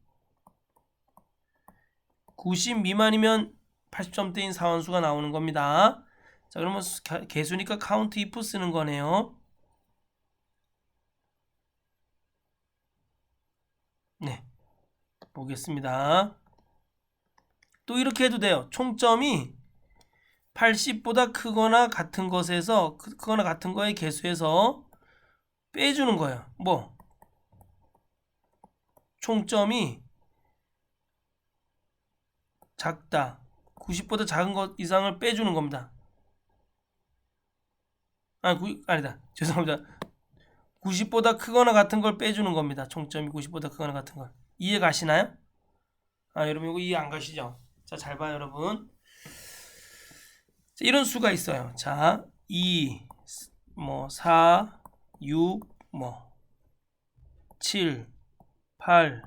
90 미만이면 80점대인 사원수가 나오는 겁니다. 자, 그러면 개수니까 count if 쓰는 거네요. 네, 보겠습니다. 또 이렇게 해도 돼요. 총점이 80보다 크거나 같은 것에서 크거나 같은 거의 개수에서 빼주는 거예요. 뭐 총점이 작다. 90보다 작은 것 이상을 빼주는 겁니다. 아니다. 죄송합니다. 90보다 크거나 같은 걸 빼주는 겁니다. 총점이 90보다 크거나 같은 걸. 이해 가시나요? 여러분 이거 이해 안 가시죠? 자, 잘 봐요, 여러분. 자, 이런 수가 있어요. 자, 2, 4, 6, 7, 8,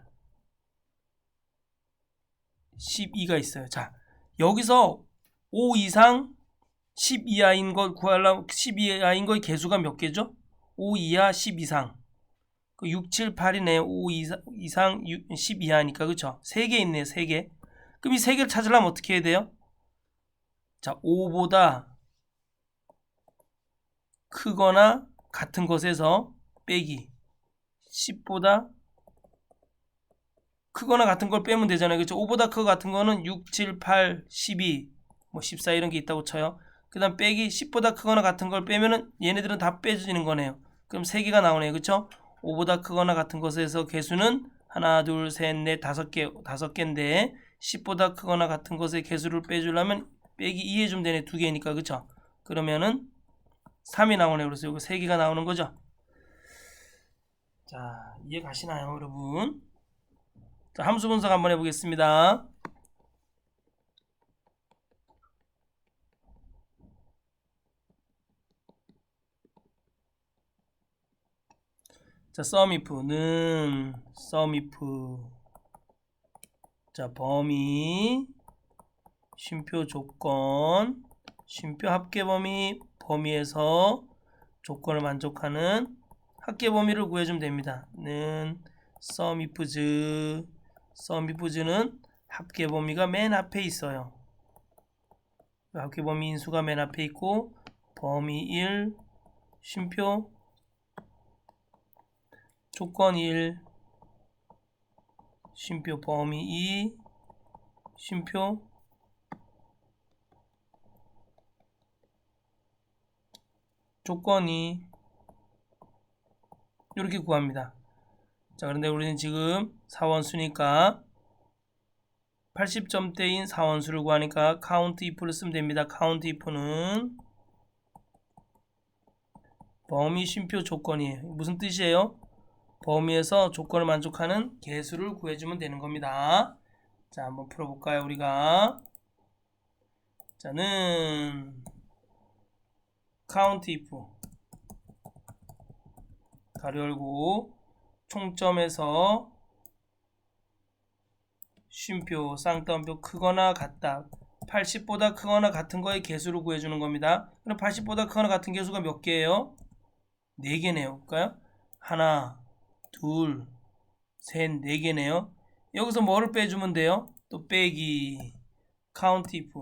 12가 있어요. 자, 여기서 5 이상 10 이하인 걸 구하려면 10 이하인 거의 개수가 몇 개죠? 5 이하 10 이상. 6, 7, 8이네. 5 이상 10 이하니까 그쵸? 3개 있네요. 3개. 그럼 이 3개를 찾으려면 어떻게 해야 돼요? 자, 5보다 크거나 같은 것에서 빼기 10보다 크거나 같은 걸 빼면 되잖아요. 그렇죠? 5보다 크고 같은 거는 6, 7, 8, 12, 14 이런 게 있다고 쳐요. 그 다음 빼기 10보다 크거나 같은 걸 빼면은 얘네들은 다 빼지는 거네요. 그럼 3개가 나오네요. 그렇죠? 5보다 크거나 같은 것에서 개수는 하나, 둘, 셋, 넷, 5개인데 10보다 크거나 같은 것의 개수를 빼주려면 빼기 2 해주면 되네. 2개니까. 그렇죠? 그러면은 3이 나오네요. 그래서 여기 3개가 나오는 거죠. 자, 이해 가시나요, 여러분? 자, 함수 분석 한번 해보겠습니다. 자, sumif는 sumif. 자, 범위 쉼표 조건 쉼표 합계 범위에서 조건을 만족하는 합계 범위를 구해주면 됩니다. 는 sum ifs는 합계 범위가 맨 앞에 있어요. 합계 범위 인수가 맨 앞에 있고 범위 1 쉼표 조건 1 쉼표 범위 2 쉼표 조건 2 이렇게 구합니다. 자, 그런데 우리는 지금 4원수니까 80점대인 4원수를 구하니까 count if를 쓰면 됩니다. count if는 범위 쉼표 조건이에요. 무슨 뜻이에요? 범위에서 조건을 만족하는 개수를 구해주면 되는 겁니다. 자, 한번 풀어볼까요? 우리가 자는 count if 가로 열고 총점에서 쉼표 쌍따옴표 크거나 같다 80보다 크거나 같은 거의 개수를 구해주는 겁니다. 그럼 80보다 크거나 같은 개수가 몇 개예요? 4개네요. 볼까요? 하나, 둘, 셋, 4개네요. 여기서 뭐를 빼주면 돼요? 또 빼기 count if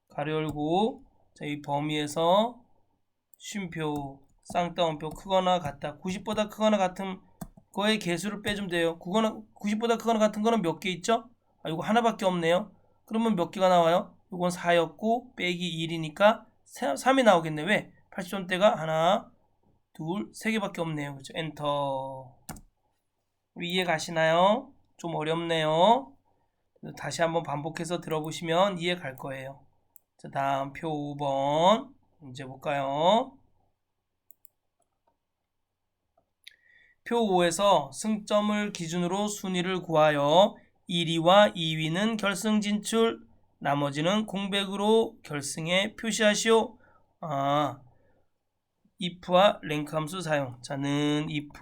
가로 열고 자, 이 범위에서 쉼표 쌍따옴표 크거나 같다 90보다 크거나 같은 거의 개수를 빼주면 돼요. 90보다 크거나 같은 거는 몇 개 있죠? 이거 하나밖에 없네요. 그러면 몇 개가 나와요? 이건 4였고 빼기 1이니까 3이 나오겠네. 왜? 80점대가 하나, 둘, 3개밖에 없네요. 그렇죠? 엔터. 우리 이해 가시나요? 좀 어렵네요. 다시 한번 반복해서 들어보시면 이해 갈 거예요. 자, 다음 표 5번 문제 볼까요? 표 5에서 승점을 기준으로 순위를 구하여 1위와 2위는 결승 진출, 나머지는 공백으로 결승에 표시하시오. if와 랭크 함수 사용. 자는 if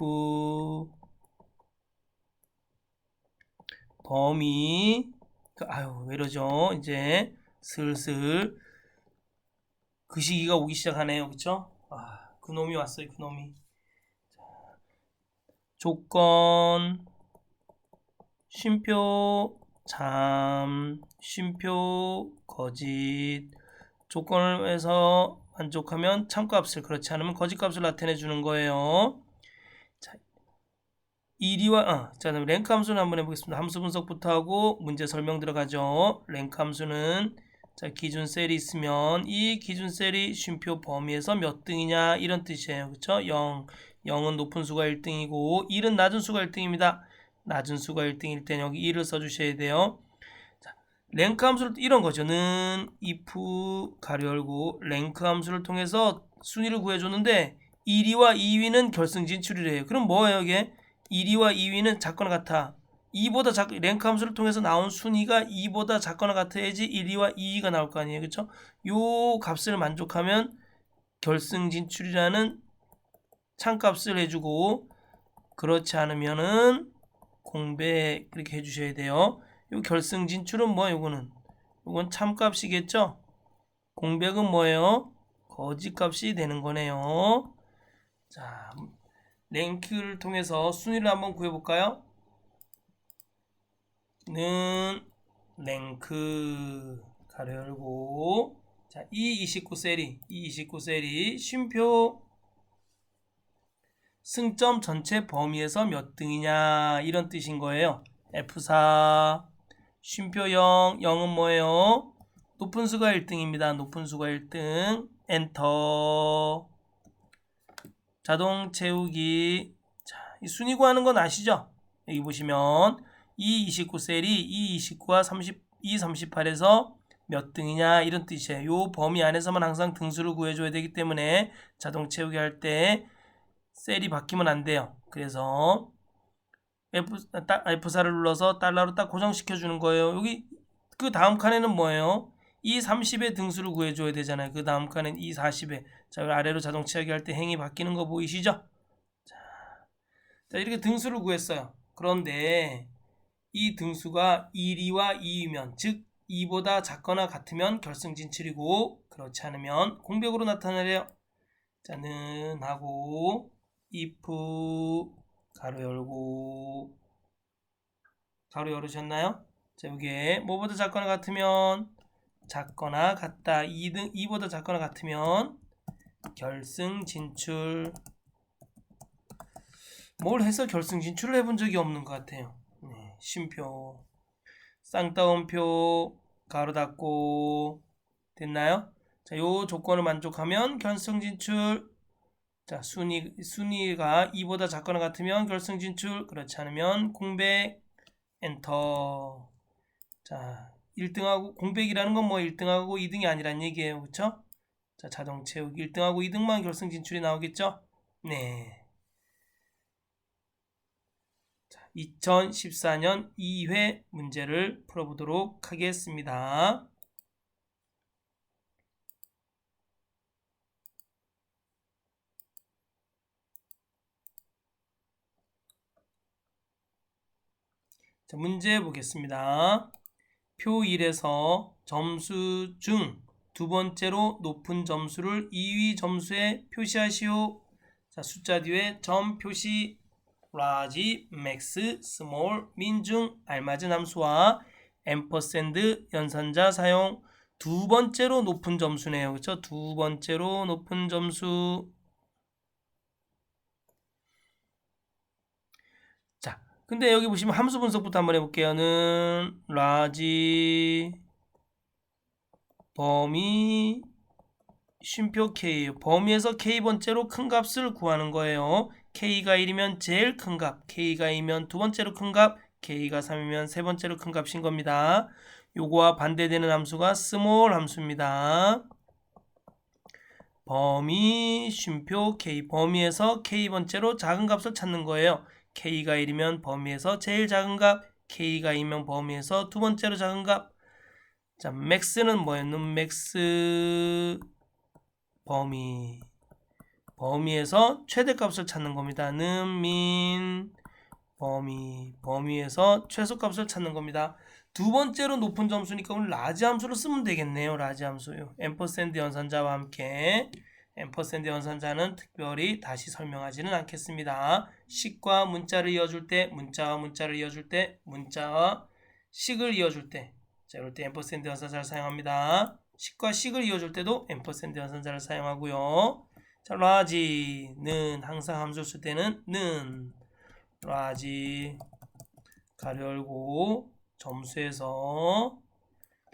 범위 왜 이러죠? 이제 슬슬 그 시기가 오기 시작하네요. 그쵸? 그놈이 왔어요. 그놈이. 조건 쉼표 쉼표 거짓 조건에서 만족하면 참값을 그렇지 않으면 거짓값을 나타내 주는 거예요. 자, 1위와 자, 그럼 랭크 함수는 한번 해보겠습니다. 함수 분석부터 하고 문제 설명 들어가죠. 랭크 함수는 자, 기준 셀이 있으면 이 기준 셀이 쉼표 범위에서 몇 등이냐 이런 뜻이에요. 그렇죠? 0. 0은 높은 수가 1등이고 1은 낮은 수가 1등입니다. 낮은 수가 1등일 땐 여기 1을 써주셔야 돼요. 자, 랭크 함수를 이런 거죠. 는 if 가로 열고 랭크 함수를 통해서 순위를 구해줬는데 1위와 2위는 결승 진출이래요. 그럼 뭐예요 이게? 1위와 2위는 작거나 같아. 2보다 랭크 함수를 통해서 나온 순위가 2보다 작거나 같아야지 1위와 2위가 나올 거 아니에요. 그렇죠? 요 값을 만족하면 결승 진출이라는 참값을 해주고 그렇지 않으면은 공백 이렇게 해주셔야 돼요. 요 결승 진출은 요건 참값이겠죠? 공백은 뭐예요? 거짓값이 되는 거네요. 자, 랭크를 통해서 순위를 한번 구해볼까요? 는 랭크 가로 열고 자, 이 29셀이 쉼표 승점 전체 범위에서 몇 등이냐 이런 뜻인 거예요. F4 쉼표 0 0은 뭐예요? 높은 수가 1등입니다. 높은 수가 1등 엔터 자동 채우기 자, 이 순위 구하는 건 아시죠? 여기 보시면 이 29셀이 이 29와 38에서 몇 등이냐 이런 뜻이에요. 요 범위 안에서만 항상 등수를 구해줘야 되기 때문에 자동 채우기 할 때 셀이 바뀌면 안 돼요. 그래서 F4를 눌러서 달러로 딱 고정시켜 주는 거예요. 여기 그 다음 칸에는 뭐예요? 이 30의 등수를 구해줘야 되잖아요. 그 다음 칸엔 이 40의 자, 아래로 자동 채우기 할 때 행이 바뀌는 거 보이시죠? 자, 이렇게 등수를 구했어요. 그런데 이 등수가 1위와 2위면 즉 2보다 작거나 같으면 결승 진출이고 그렇지 않으면 공백으로 나타나래요. 자, 는 하고 if 가로 열고 가로 열으셨나요? 자, 여기에 뭐보다 작거나 같으면 작거나 같다. 2보다 작거나 같으면 결승 진출. 뭘 해서 결승 진출을 해본 적이 없는 것 같아요. 네, 쉼표 쌍따옴표 가로 닫고 됐나요? 자, 요 조건을 만족하면 결승 진출. 자, 순위가 2보다 작거나 같으면 결승 진출. 그렇지 않으면 공백. 엔터. 자, 1등하고 공백이라는 건 뭐 1등하고 2등이 아니란 얘기예요. 그렇죠? 자, 자동 채우기 1등하고 2등만 결승 진출이 나오겠죠? 네. 자, 2014년 2회 문제를 풀어보도록 하겠습니다. 자, 문제 보겠습니다. 표 1에서 점수 중 두 번째로 높은 점수를 2위 점수에 표시하시오. 자, 숫자 뒤에 점 표시 large, max, small, 민중, 알맞은 함수와 앰퍼샌드 연산자 사용. 두 번째로 높은 점수네요. 그렇죠? 두 번째로 높은 점수. 자, 근데 여기 보시면 함수 분석부터 한번 해볼게요. 는 large 범위 쉼표 K, 범위에서 K번째로 큰 값을 구하는 거예요. K가 1이면 제일 큰 값, K가 2면 두 번째로 큰 값, K가 3이면 세 번째로 큰 값인 겁니다. 요거와 반대되는 함수가 small 함수입니다. 범위 쉼표 K, 범위에서 K번째로 작은 값을 찾는 거예요. K가 1이면 범위에서 제일 작은 값, K가 2면 범위에서 두 번째로 작은 값. 자, max는 뭐예요? max 범위에서 최대값을 찾는 겁니다. 는 범위에서 최소값을 찾는 겁니다. 두 번째로 높은 점수니까 오늘 라지 함수를 쓰면 되겠네요. 라지 함수요. 앰퍼샌드 연산자와 함께. 앰퍼샌드 연산자는 특별히 다시 설명하지는 않겠습니다. 식과 문자를 이어줄 때, 문자와 문자를 이어줄 때, 문자와 식을 이어줄 때, 자, 이럴 때 앰퍼샌드 연산자를 사용합니다. 식과 식을 이어줄 때도 앰퍼샌드 연산자를 사용하고요. 자, 라지는 항상 함수를 쓸 때는 는 라지 가로 열고 점수에서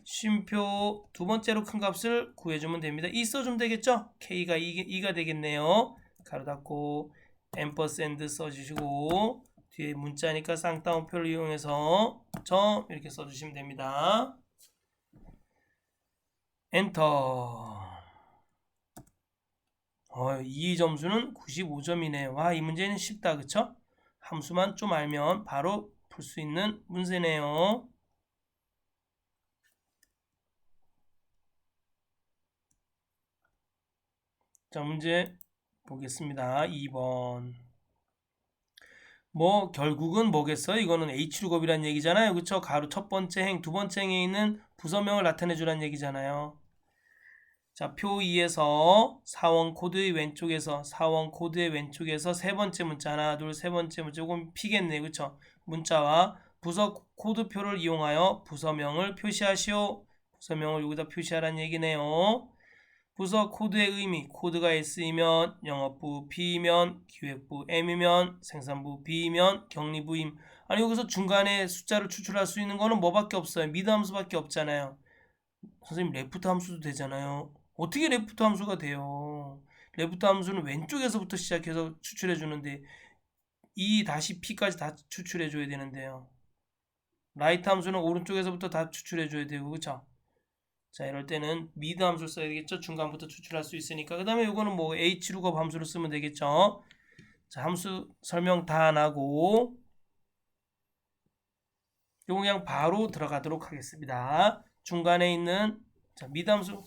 쉼표 두 번째로 큰 값을 구해주면 됩니다. 2 써주면 되겠죠? K가 2가 되겠네요. 가로 닫고 앰퍼샌드 써주시고 뒤에 문자니까 쌍따옴표를 이용해서 점 이렇게 써주시면 됩니다. 엔터. 이 점수는 95점이네요. 와, 이 문제는 쉽다. 그쵸? 함수만 좀 알면 바로 풀 수 있는 문제네요. 자, 문제 보겠습니다. 2번. 뭐 결국은 뭐겠어요? 이거는 H루겁이란 얘기잖아요. 그쵸? 가로 첫 번째 행, 두 번째 행에 있는 부서명을 나타내 주란 얘기잖아요. 자, 표 2에서 사원 코드의 왼쪽에서 세 번째 문자 하나 둘 세 번째 문자 조금 피겠네. 그쵸? 문자와 부서 코드표를 이용하여 부서명을 표시하시오. 부서명을 여기다 표시하란 얘기네요. 부서 코드의 의미, 코드가 S이면 영업부 B이면 기획부 M이면 생산부 B이면 격리부임. 아니 여기서 중간에 숫자를 추출할 수 있는 거는 뭐밖에 없어요. 미드 함수밖에 없잖아요. 선생님 레프트 함수도 되잖아요. 어떻게 레프트 함수가 돼요? 레프트 함수는 왼쪽에서부터 시작해서 추출해 주는데 E-P까지 다 추출해 줘야 되는데요. 라이트 함수는 오른쪽에서부터 다 추출해 줘야 되고 그쵸? 자, 이럴 때는 미드 함수를 써야 되겠죠. 중간부터 추출할 수 있으니까. 그 다음에 이거는 뭐 H루겁 함수를 쓰면 되겠죠. 자, 함수 설명 다 안 하고 요거 그냥 바로 들어가도록 하겠습니다. 중간에 있는 자, 미드 함수,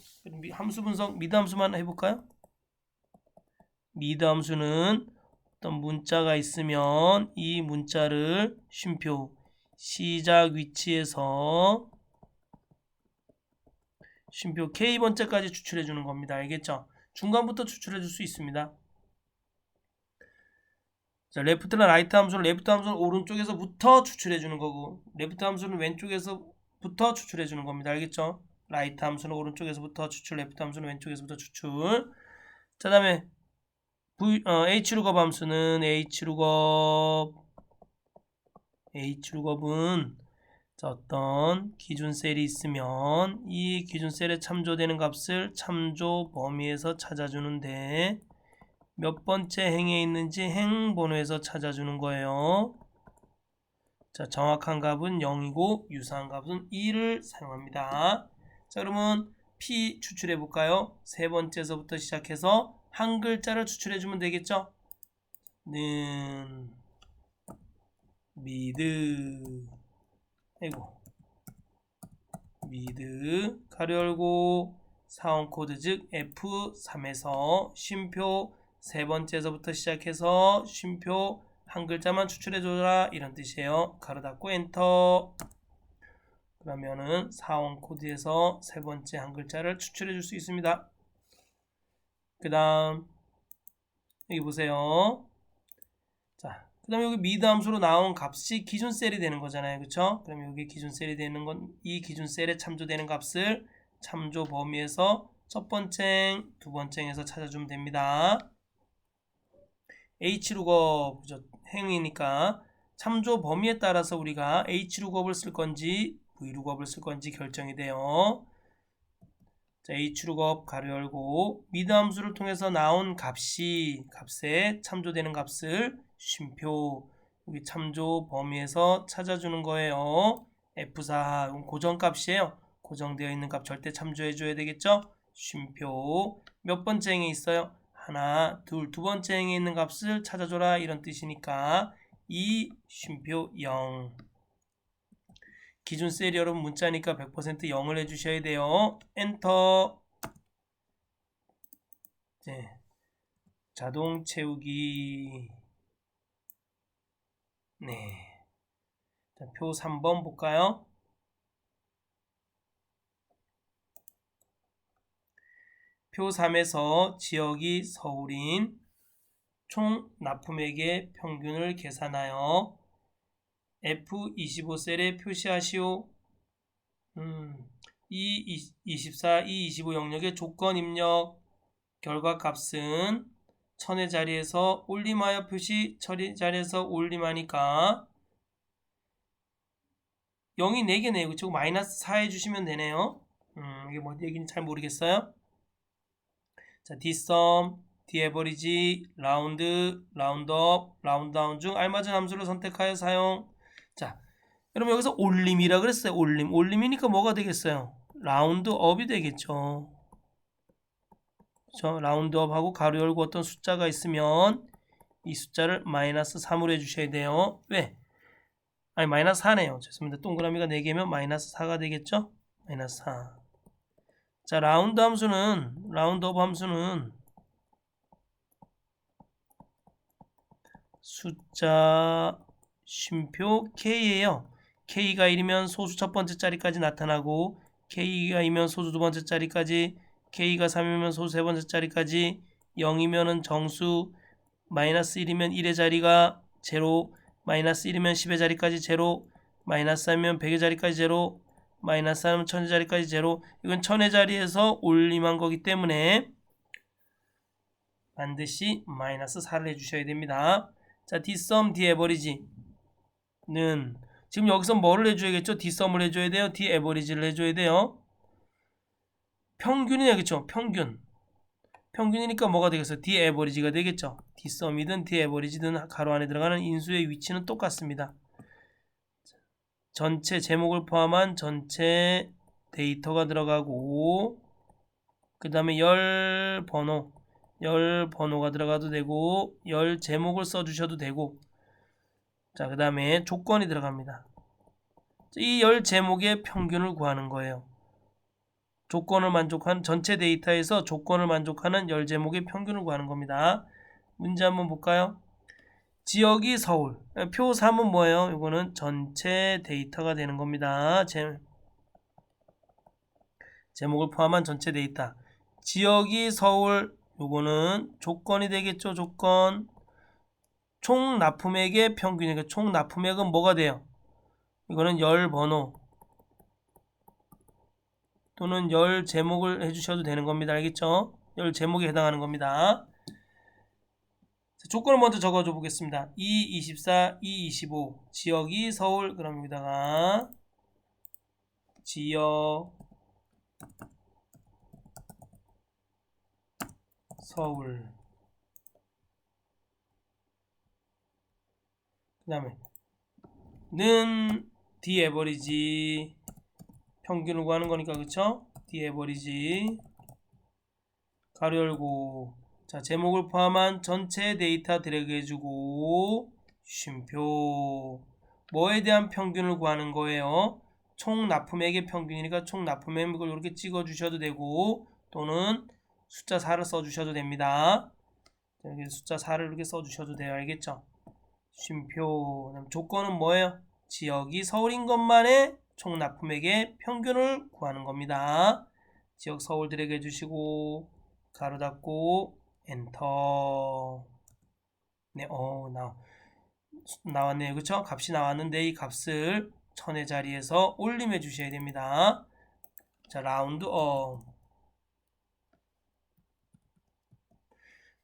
함수 분석 미드 함수만 해볼까요? 미드 함수는 어떤 문자가 있으면 이 문자를 쉼표 시작 위치에서 쉼표 K번째까지 추출해 주는 겁니다. 알겠죠? 중간부터 추출해 줄 수 있습니다. 자, 레프트나 라이트 함수는 레프트 함수는 오른쪽에서부터 추출해 주는 거고 레프트 함수는 왼쪽에서부터 추출해 주는 겁니다. 알겠죠? 라이트 함수는 오른쪽에서부터 추출, 레프트 함수는 왼쪽에서부터 추출. 자, 다음에 H룩업 함수는 H룩업은 자, 어떤 기준 셀이 있으면 이 기준 셀에 참조되는 값을 참조 범위에서 찾아주는데 몇 번째 행에 있는지 행 번호에서 찾아주는 거예요. 자, 정확한 값은 0이고 유사한 값은 2를 사용합니다. 자, 그러면 P 추출해 볼까요? 세 번째서부터 시작해서 한 글자를 추출해 주면 되겠죠? 는 미드 미드 가로 열고 사원 코드 즉 F3에서 쉼표 세 번째서부터 시작해서 쉼표 한 글자만 추출해줘라 이런 뜻이에요. 가로 닫고 엔터. 그러면은 사원 코드에서 세 번째 한 글자를 추출해 줄 수 있습니다. 그 다음 여기 보세요. 자, 그 다음에 여기 미드 함수로 나온 값이 기준 셀이 되는 거잖아요. 그쵸? 그럼 여기 기준 셀이 되는 건 이 기준 셀에 참조되는 값을 참조 범위에서 첫 번째, 두 번째에서 찾아주면 됩니다. H룩업 행위니까 참조 범위에 따라서 우리가 H룩업을 쓸 건지 V룩업을 쓸 건지 결정이 돼요. 자, H룩업 가로 열고 미드 함수를 통해서 나온 값에 참조되는 값을 쉼표 여기 참조 범위에서 찾아주는 거예요. F4 이건 고정값이에요. 고정되어 있는 값 절대 참조해 줘야 되겠죠? 쉼표 몇 번째 행에 있어요? 하나, 둘, 두 번째 행에 있는 값을 찾아줘라 이런 뜻이니까 2 쉼표 0. 기준 셀이 여러분 문자니까 100% 0을 해주셔야 돼요. 엔터. 네. 자동 채우기. 네. 자, 표 3번 볼까요? 표 3에서 지역이 서울인 총 납품액의 평균을 계산하여 F25셀에 표시하시오. E24, E25 영역의 조건 입력 결과값은 천의 자리에서 올림하여 표시, 천의 자리에서 올림하니까 0이 4개네요. 그쵸? 마이너스 4 해주시면 되네요. 이게 뭐 얘기인지 잘 모르겠어요. 자, dsum, daverage, 라운드, 라운드업, 라운드다운 중 알맞은 함수를 선택하여 사용. 자, 여러분 여기서 올림이라 그랬어요. 올림이니까 뭐가 되겠어요? 라운드업이 되겠죠. 그렇죠? 라운드업하고 가로 열고 어떤 숫자가 있으면 이 숫자를 마이너스 3으로 해주셔야 돼요. 왜? 아니 마이너스 4네요. 죄송합니다. 동그라미가 4개면 마이너스 4가 되겠죠? 마이너스 4. 자, 라운드업 함수는 숫자 쉼표 K예요. K가 1이면 소수 첫 번째 자리까지 나타나고 K가 2면 소수 두 번째 자리까지 K가 3이면 소수 세 번째 자리까지 0이면은 정수 마이너스 1이면 1의 자리가 제로 마이너스 1이면 10의 자리까지 제로 마이너스 3이면 100의 자리까지 제로 마이너스 3이면 1000의 자리까지 제로 이건 1000의 자리에서 올림한 거기 때문에 반드시 마이너스 4를 해주셔야 됩니다. 자, dsum, daverage는 지금 여기서 뭐를 해줘야겠죠? dsum을 해줘야 돼요. daverage를 해줘야 돼요. 평균이네요. 그쵸? 평균이니까 뭐가 되겠어요? daverage가 되겠죠. dsum이든 daverage든 가로 안에 들어가는 인수의 위치는 똑같습니다. 전체 제목을 포함한 전체 데이터가 들어가고 그 다음에 열 번호가 들어가도 되고 열 제목을 써주셔도 되고 자, 그 다음에 조건이 들어갑니다. 이 열 제목의 평균을 구하는 거예요. 조건을 만족한 전체 데이터에서 조건을 만족하는 열 제목의 평균을 구하는 겁니다. 문제 한번 볼까요? 지역이 서울. 표 3은 뭐예요? 이거는 전체 데이터가 되는 겁니다. 제목을 포함한 전체 데이터. 지역이 서울 요거는 조건이 되겠죠. 조건. 총 납품액의 평균이니까 총 납품액은 뭐가 돼요? 이거는 열 번호 또는 열 제목을 해주셔도 되는 겁니다. 알겠죠? 열 제목에 해당하는 겁니다. 조건을 먼저 적어줘 보겠습니다. 224, 225 지역이 서울. 그럼 여기다가 지역 서울. 그 다음에 는 D 에버리지 평균을 구하는 거니까 그쵸? D 에버리지 가로 열고 자 제목을 포함한 전체 데이터 드래그 해주고 쉼표 뭐에 대한 평균을 구하는 거예요? 총 납품액의 평균이니까 총 납품액을 이렇게 찍어 주셔도 되고 또는 숫자 4를 써 주셔도 됩니다. 여기 숫자 4를 이렇게 써 주셔도 돼요. 알겠죠? 쉼표 조건은 뭐예요? 지역이 서울인 것만의 총 납품액의 평균을 구하는 겁니다. 지역 서울 드래그 해주시고 가로 닫고 엔터. 네, 나왔네요. 그쵸? 값이 나왔는데 이 값을 1000의 자리에서 올림해 주셔야 됩니다. 자, 라운드 업.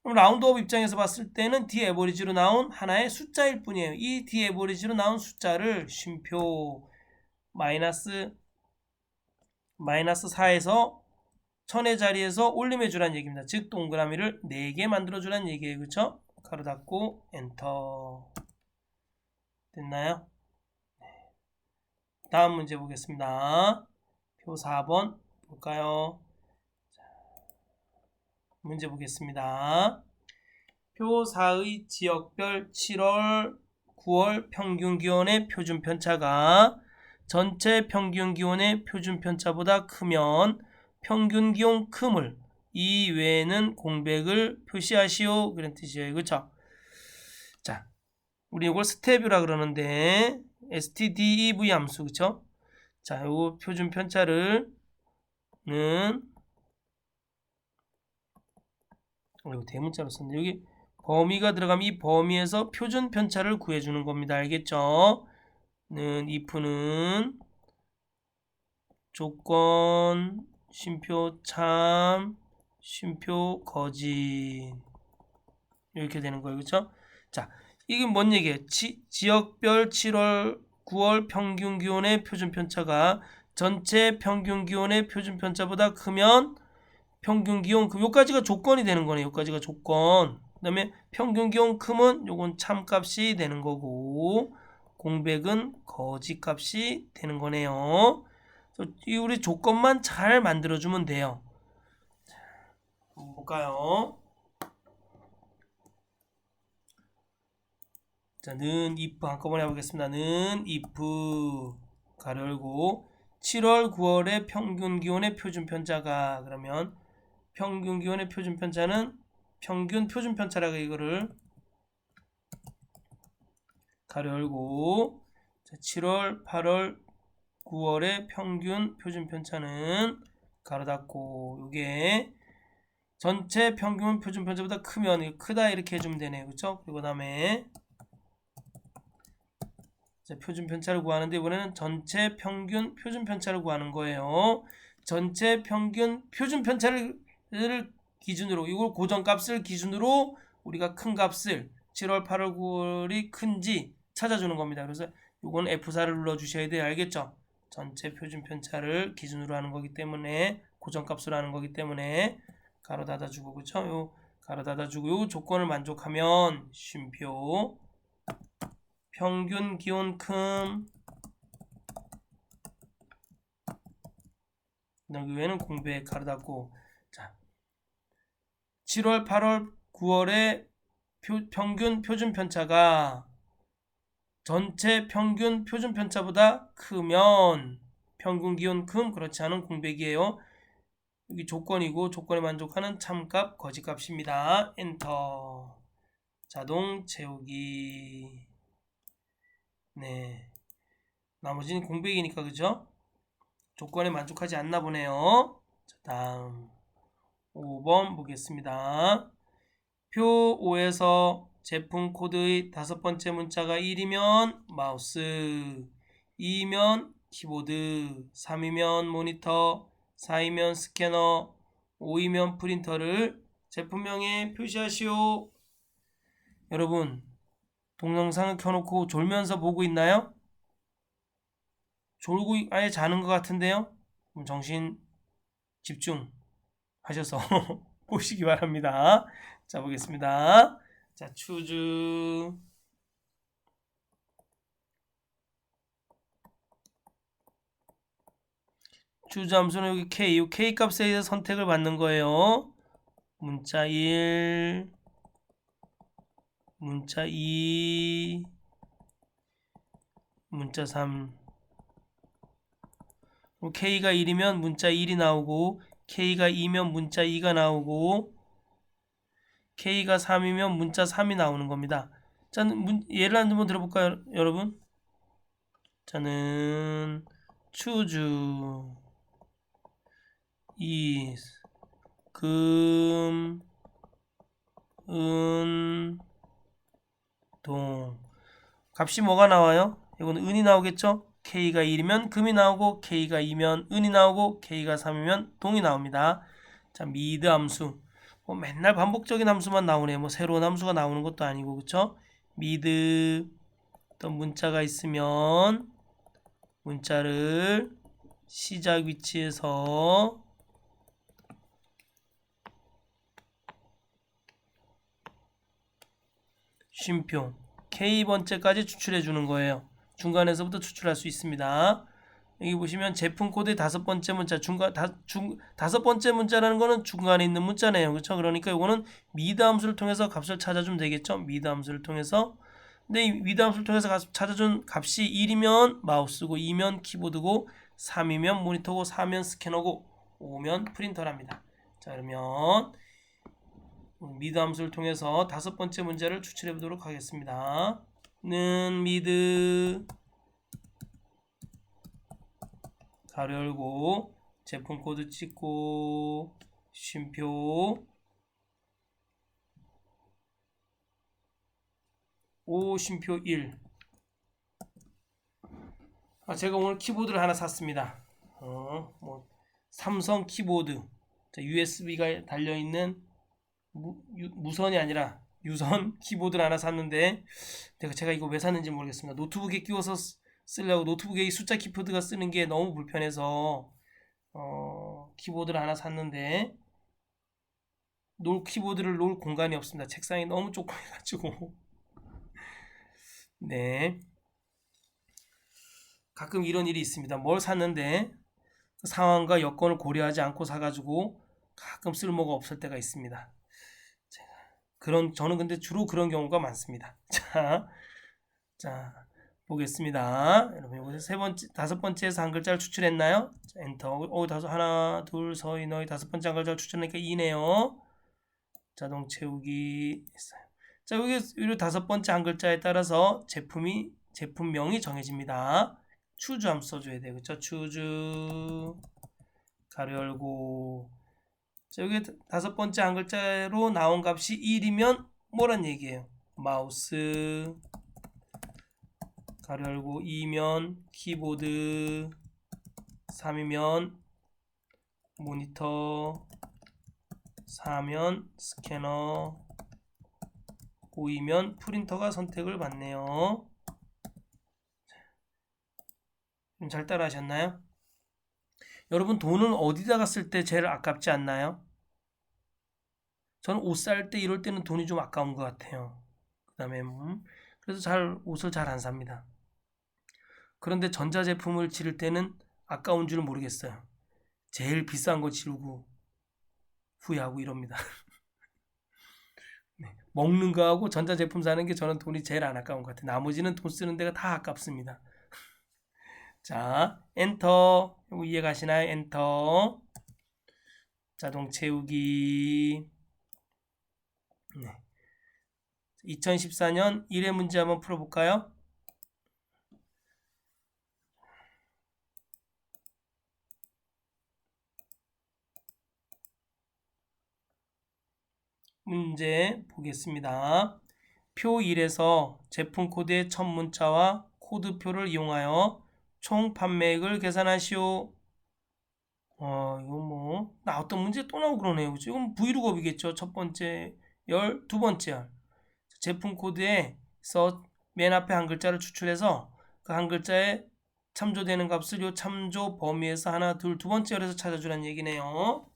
그럼 라운드업 입장에서 봤을 때는 D 에버리지로 나온 하나의 숫자일 뿐이에요. 이 D 에버리지로 나온 숫자를 쉼표 마이너스 4에서 1000의 자리에서 올림해 주란 얘기입니다. 즉 동그라미를 4개 만들어 주란 얘기예요. 그쵸? 가로 닫고 엔터. 됐나요? 다음 문제 보겠습니다. 표 4번 볼까요? 문제 보겠습니다. 표 4의 지역별 7월, 9월 평균 기온의 표준 편차가 전체 평균 기온의 표준 편차보다 크면 평균 기온 큼을 이외에는 공백을 표시하시오. 그런 뜻이에요. 그렇죠? 자, 우리 이걸 스텝이라 그러는데 stdev 함수 그렇죠? 자, 요 표준 편차를 이거 대문자로 썼는데 여기 범위가 들어가면 이 범위에서 표준 편차를 구해주는 겁니다. 알겠죠? if는 조건 쉼표 참 쉼표 거짓 이렇게 되는 거예요. 그렇죠? 자, 이게 뭔 얘기예요? 지역별 7월 9월 평균 기온의 표준 편차가 전체 평균 기온의 표준 편차보다 크면 평균 기온 요까지가 조건이 되는 거네요. 요까지가 조건. 그다음에 평균 기온 크면 요건 참값이 되는 거고 공백은 거짓값이 되는 거네요. 이 우리 조건만 잘 만들어주면 돼요. 한번 볼까요? 자, 는 if 한꺼번에 해보겠습니다. 는 if 가로 열고 7월 9월의 평균 기온의 표준 편차가 그러면 평균 기온의 표준 편차는 평균 표준 편차라고 이거를 가로 열고 자, 7월, 8월, 9월의 평균 표준 편차는 가로 닫고 요게 전체 평균 표준 편차보다 크면 크다 이렇게 해주면 되네요. 그렇죠? 그리고 다음에 표준 편차를 구하는데 이번에는 전체 평균 표준 편차를 구하는 거예요. 전체 평균 표준 편차를 기준으로 이걸 고정값을 기준으로 우리가 큰 값을 7월, 8월, 9월이 큰지 찾아주는 겁니다. 그래서 이건 F4를 눌러주셔야 돼요. 알겠죠? 전체 표준 편차를 기준으로 하는 거기 때문에 고정값으로 하는 거기 때문에 가로 닫아주고 그렇죠? 요 가로 닫아주고 요 조건을 만족하면 쉼표 평균 기온 큼 여기 외에는 공백 가로 닫고 자 7월, 8월, 9월의 평균 표준 편차가 전체 평균 표준 편차보다 크면 평균 기온 큼 그렇지 않은 공백이에요. 여기 조건이고 조건에 만족하는 참값 거짓값입니다. 엔터. 자동 채우기. 네. 나머지는 공백이니까 그죠? 조건에 만족하지 않나 보네요. 자, 다음 5번 보겠습니다. 표 5에서 제품 코드의 다섯 번째 문자가 1이면 마우스, 2이면 키보드, 3이면 모니터, 4이면 스캐너, 5이면 프린터를 제품명에 표시하시오. 여러분, 동영상을 켜놓고 졸면서 보고 있나요? 졸고 아예 자는 것 같은데요? 그럼 정신 집중 하셔서 보시기 바랍니다. 자, 보겠습니다. 자, choose 함수는 여기 K, 이 K 값에 의해서 선택을 받는 거예요. 문자 1, 문자 2, 문자 3. K가 1이면 문자 1이 나오고, K가 2면 문자 2가 나오고, K가 3이면 문자 3이 나오는 겁니다. 자, 예를 한번 들어볼까요, 여러분? 자는 choose is 금, 은, 동. 값이 뭐가 나와요? 이거는 은이 나오겠죠? K가 1이면 금이 나오고, K가 2면 은이 나오고, K가 3이면 동이 나옵니다. 자, 미드 함수. 뭐 맨날 반복적인 함수만 나오네. 뭐 새로운 함수가 나오는 것도 아니고, 그쵸? 미드 어떤 문자가 있으면 문자를 시작 위치에서 쉼표 K번째까지 추출해 주는 거예요. 중간에서부터 추출할 수 있습니다. 여기 보시면 제품 코드의 다섯 번째 문자, 다섯 번째 문자라는 거는 중간에 있는 문자네요. 그렇죠? 그러니까 이거는 미드 함수를 통해서 값을 찾아주면 되겠죠? 미드 함수를 통해서. 근데 이 미드 함수를 통해서 찾아준 값이 1이면 마우스고, 2면 키보드고, 3이면 모니터고, 4면 스캐너고, 5면 프린터랍니다. 자, 그러면 미드 함수를 통해서 다섯 번째 문제를 추출해 보도록 하겠습니다. 는 미드 가로 열고 제품 코드 찍고 쉼표 5 쉼표 1. 제가 오늘 키보드를 하나 샀습니다. 삼성 키보드. USB가 달려있는 무선이 아니라 유선 키보드를 하나 샀는데 제가 이거 왜 샀는지 모르겠습니다. 노트북에 끼워서 쓰려고, 노트북에 이 숫자 키보드가 쓰는 게 너무 불편해서 키보드를 하나 샀는데 키보드를 놓을 공간이 없습니다. 책상이 너무 조그매가지고 네, 가끔 이런 일이 있습니다. 뭘 샀는데 그 상황과 여건을 고려하지 않고 사가지고 가끔 쓸모가 없을 때가 있습니다. 저는 근데 주로 그런 경우가 많습니다. 자, 보겠습니다. 여러분, 여기서 다섯 번째에서 한 글자를 추출했나요? 자, 엔터. 하나, 둘, 서희, 너희 다섯 번째 한 글자를 추출하니까 2네요. 자동 채우기 했어요. 자, 여기 다섯 번째 한 글자에 따라서 제품명이 정해집니다. choose 함수 써줘야 돼요. 그쵸? choose 가로 열고. 자, 여기 다섯 번째 한 글자로 나온 값이 1이면 뭐란 얘기예요? 마우스 가로 열고, 2면 키보드, 3이면 모니터, 4면 스캐너, 5이면 프린터가 선택을 받네요. 잘 따라 하셨나요? 여러분, 돈은 어디다가 쓸 때 제일 아깝지 않나요? 저는 옷 살 때 이럴 때는 돈이 좀 아까운 것 같아요. 그 다음에 그래서 옷을 잘 안 삽니다. 그런데 전자제품을 지를 때는 아까운 줄 모르겠어요. 제일 비싼 거 지르고 후회하고 이럽니다. 네, 먹는 거하고 전자제품 사는 게 저는 돈이 제일 안 아까운 것 같아요. 나머지는 돈 쓰는 데가 다 아깝습니다. 자, 엔터. 이거 이해 가시나요? 엔터. 자동 채우기. 네. 2014년 1회 문제 한번 풀어볼까요? 문제 보겠습니다. 표 1에서 제품 코드의 첫 문자와 코드표를 이용하여 총 판매액을 계산하시오. 이거 뭐 나왔던 문제 또 나오고 그러네요. 그죠? 이건 브이로그업이겠죠. 첫 번째 열, 두 번째 열. 제품 코드에서 맨 앞에 한 글자를 추출해서 그 한 글자에 참조되는 값을 요 참조 범위에서 하나, 둘, 두 번째 열에서 찾아주라는 얘기네요.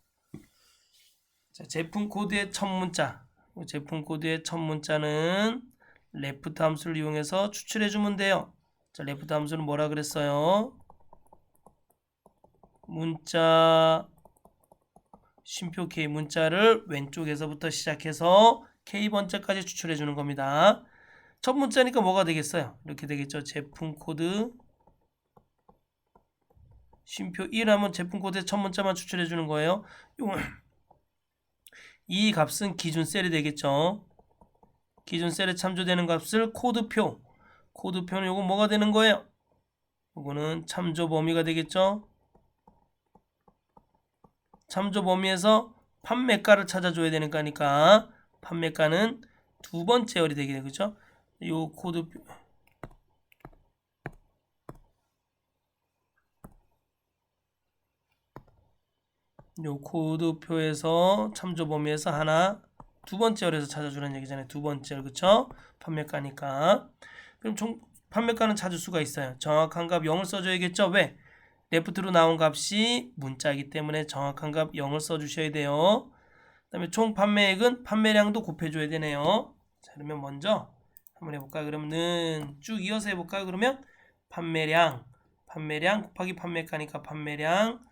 자, 제품 코드의 첫 문자. 제품 코드의 첫 문자는 레프트 함수를 이용해서 추출해 주면 돼요. 자, 레프트 함수는 뭐라 그랬어요? 문자 쉼표 K 문자를 왼쪽에서부터 시작해서 K번째까지 추출해 주는 겁니다. 첫 문자니까 뭐가 되겠어요? 이렇게 되겠죠. 제품 코드 쉼표 1 하면 제품 코드의 첫 문자만 추출해 주는 거예요. 이 값은 기준 셀이 되겠죠. 기준 셀에 참조되는 값을 코드표. 코드표는 요거 뭐가 되는 거예요? 요거는 참조 범위가 되겠죠. 참조 범위에서 판매가를 찾아줘야 되는 거니까 판매가는 두 번째 열이 되게 되겠죠. 요 코드표 요 코드표에서 참조 범위에서 하나 두 번째 열에서 찾아주는 얘기잖아요. 두 번째 열 그쵸? 판매가니까 그럼 총 판매가는 찾을 수가 있어요. 정확한 값 0을 써줘야겠죠. 왜? 레프트로 나온 값이 문자이기 때문에 정확한 값 0을 써주셔야 돼요. 그 다음에 총 판매액은 판매량도 곱해줘야 되네요. 자, 그러면 먼저 한번 해볼까요? 그러면 쭉 이어서 해볼까요? 그러면 판매량 곱하기 판매가니까 판매량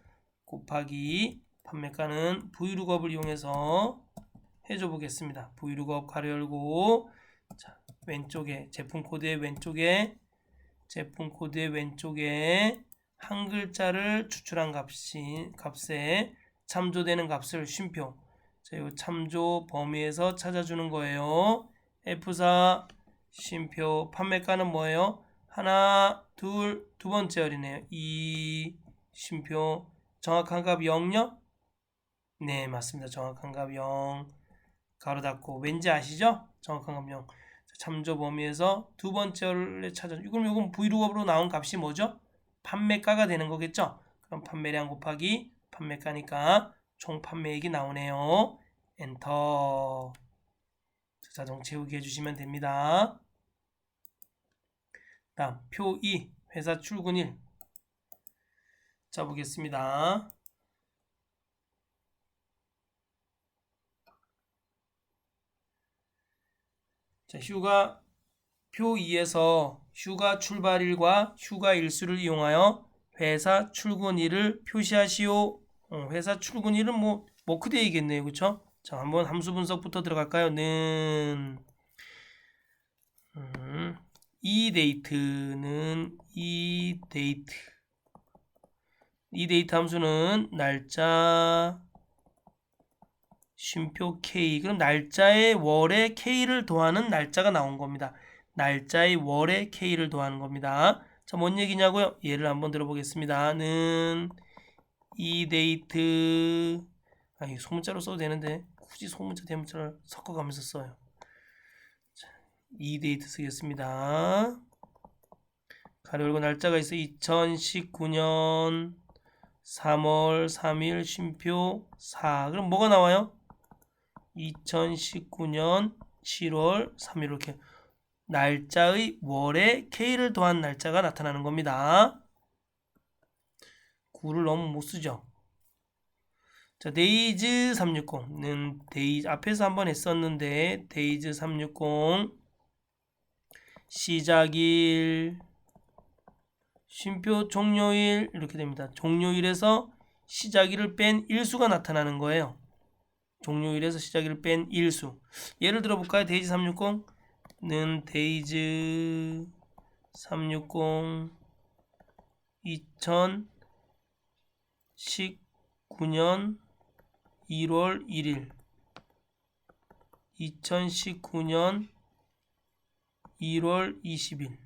곱하기 판매가는 브이룩업을 이용해서 해줘 보겠습니다. 브이룩업 가로 열고 자, 왼쪽에 제품 코드의 왼쪽에 한 글자를 추출한 값에 참조되는 값을 쉼표 자, 이 참조 범위에서 찾아주는 거예요. F4 쉼표 판매가는 뭐예요? 하나, 둘, 두 번째 열이네요. 2 쉼표 정확한 값 0요? 네, 맞습니다. 정확한 값 0 가로 닫고 왠지 아시죠? 정확한 값 0 참조 범위에서 두 번째 열을 찾아 그럼 이건 브이룩업으로 나온 값이 뭐죠? 판매가가 되는 거겠죠? 그럼 판매량 곱하기 판매가니까 총 판매액이 나오네요. 엔터 자동 채우기 해주시면 됩니다. 다음 표 2 회사 출근일 자 보겠습니다. 자, 휴가 표 2에서 휴가 출발일과 휴가 일수를 이용하여 회사 출근일을 표시하시오. 회사 출근일은 뭐 워크데이겠네요. 그쵸? 자, 한번 함수 분석부터 들어갈까요? 이 데이트는 이 데이트 함수는 날짜 쉼표 K 그럼 날짜의 월에 K를 더하는 날짜가 나온 겁니다. 날짜의 월에 K를 더하는 겁니다. 자, 뭔 얘기냐고요? 예를 한번 들어보겠습니다. 이 데이트 이 소문자로 써도 되는데 굳이 소문자 대문자를 섞어가면서 써요. 자, 이 데이트 쓰겠습니다. 가로 열고 날짜가 있어 2019년 3월 3일 쉼표 4 그럼 뭐가 나와요? 2019년 7월 3일 이렇게 날짜의 월에 K를 더한 날짜가 나타나는 겁니다. 9를 너무 못 쓰죠. 자, 데이즈 360는 데이즈 앞에서 한번 했었는데 데이즈 360 시작일 쉼표 종료일 이렇게 됩니다. 종료일에서 시작일을 뺀 일수가 나타나는 거예요. 종료일에서 시작일을 뺀 일수. 예를 들어 볼까요? 데이지 360는 데이즈 360 2019년 1월 1일 2019년 1월 20일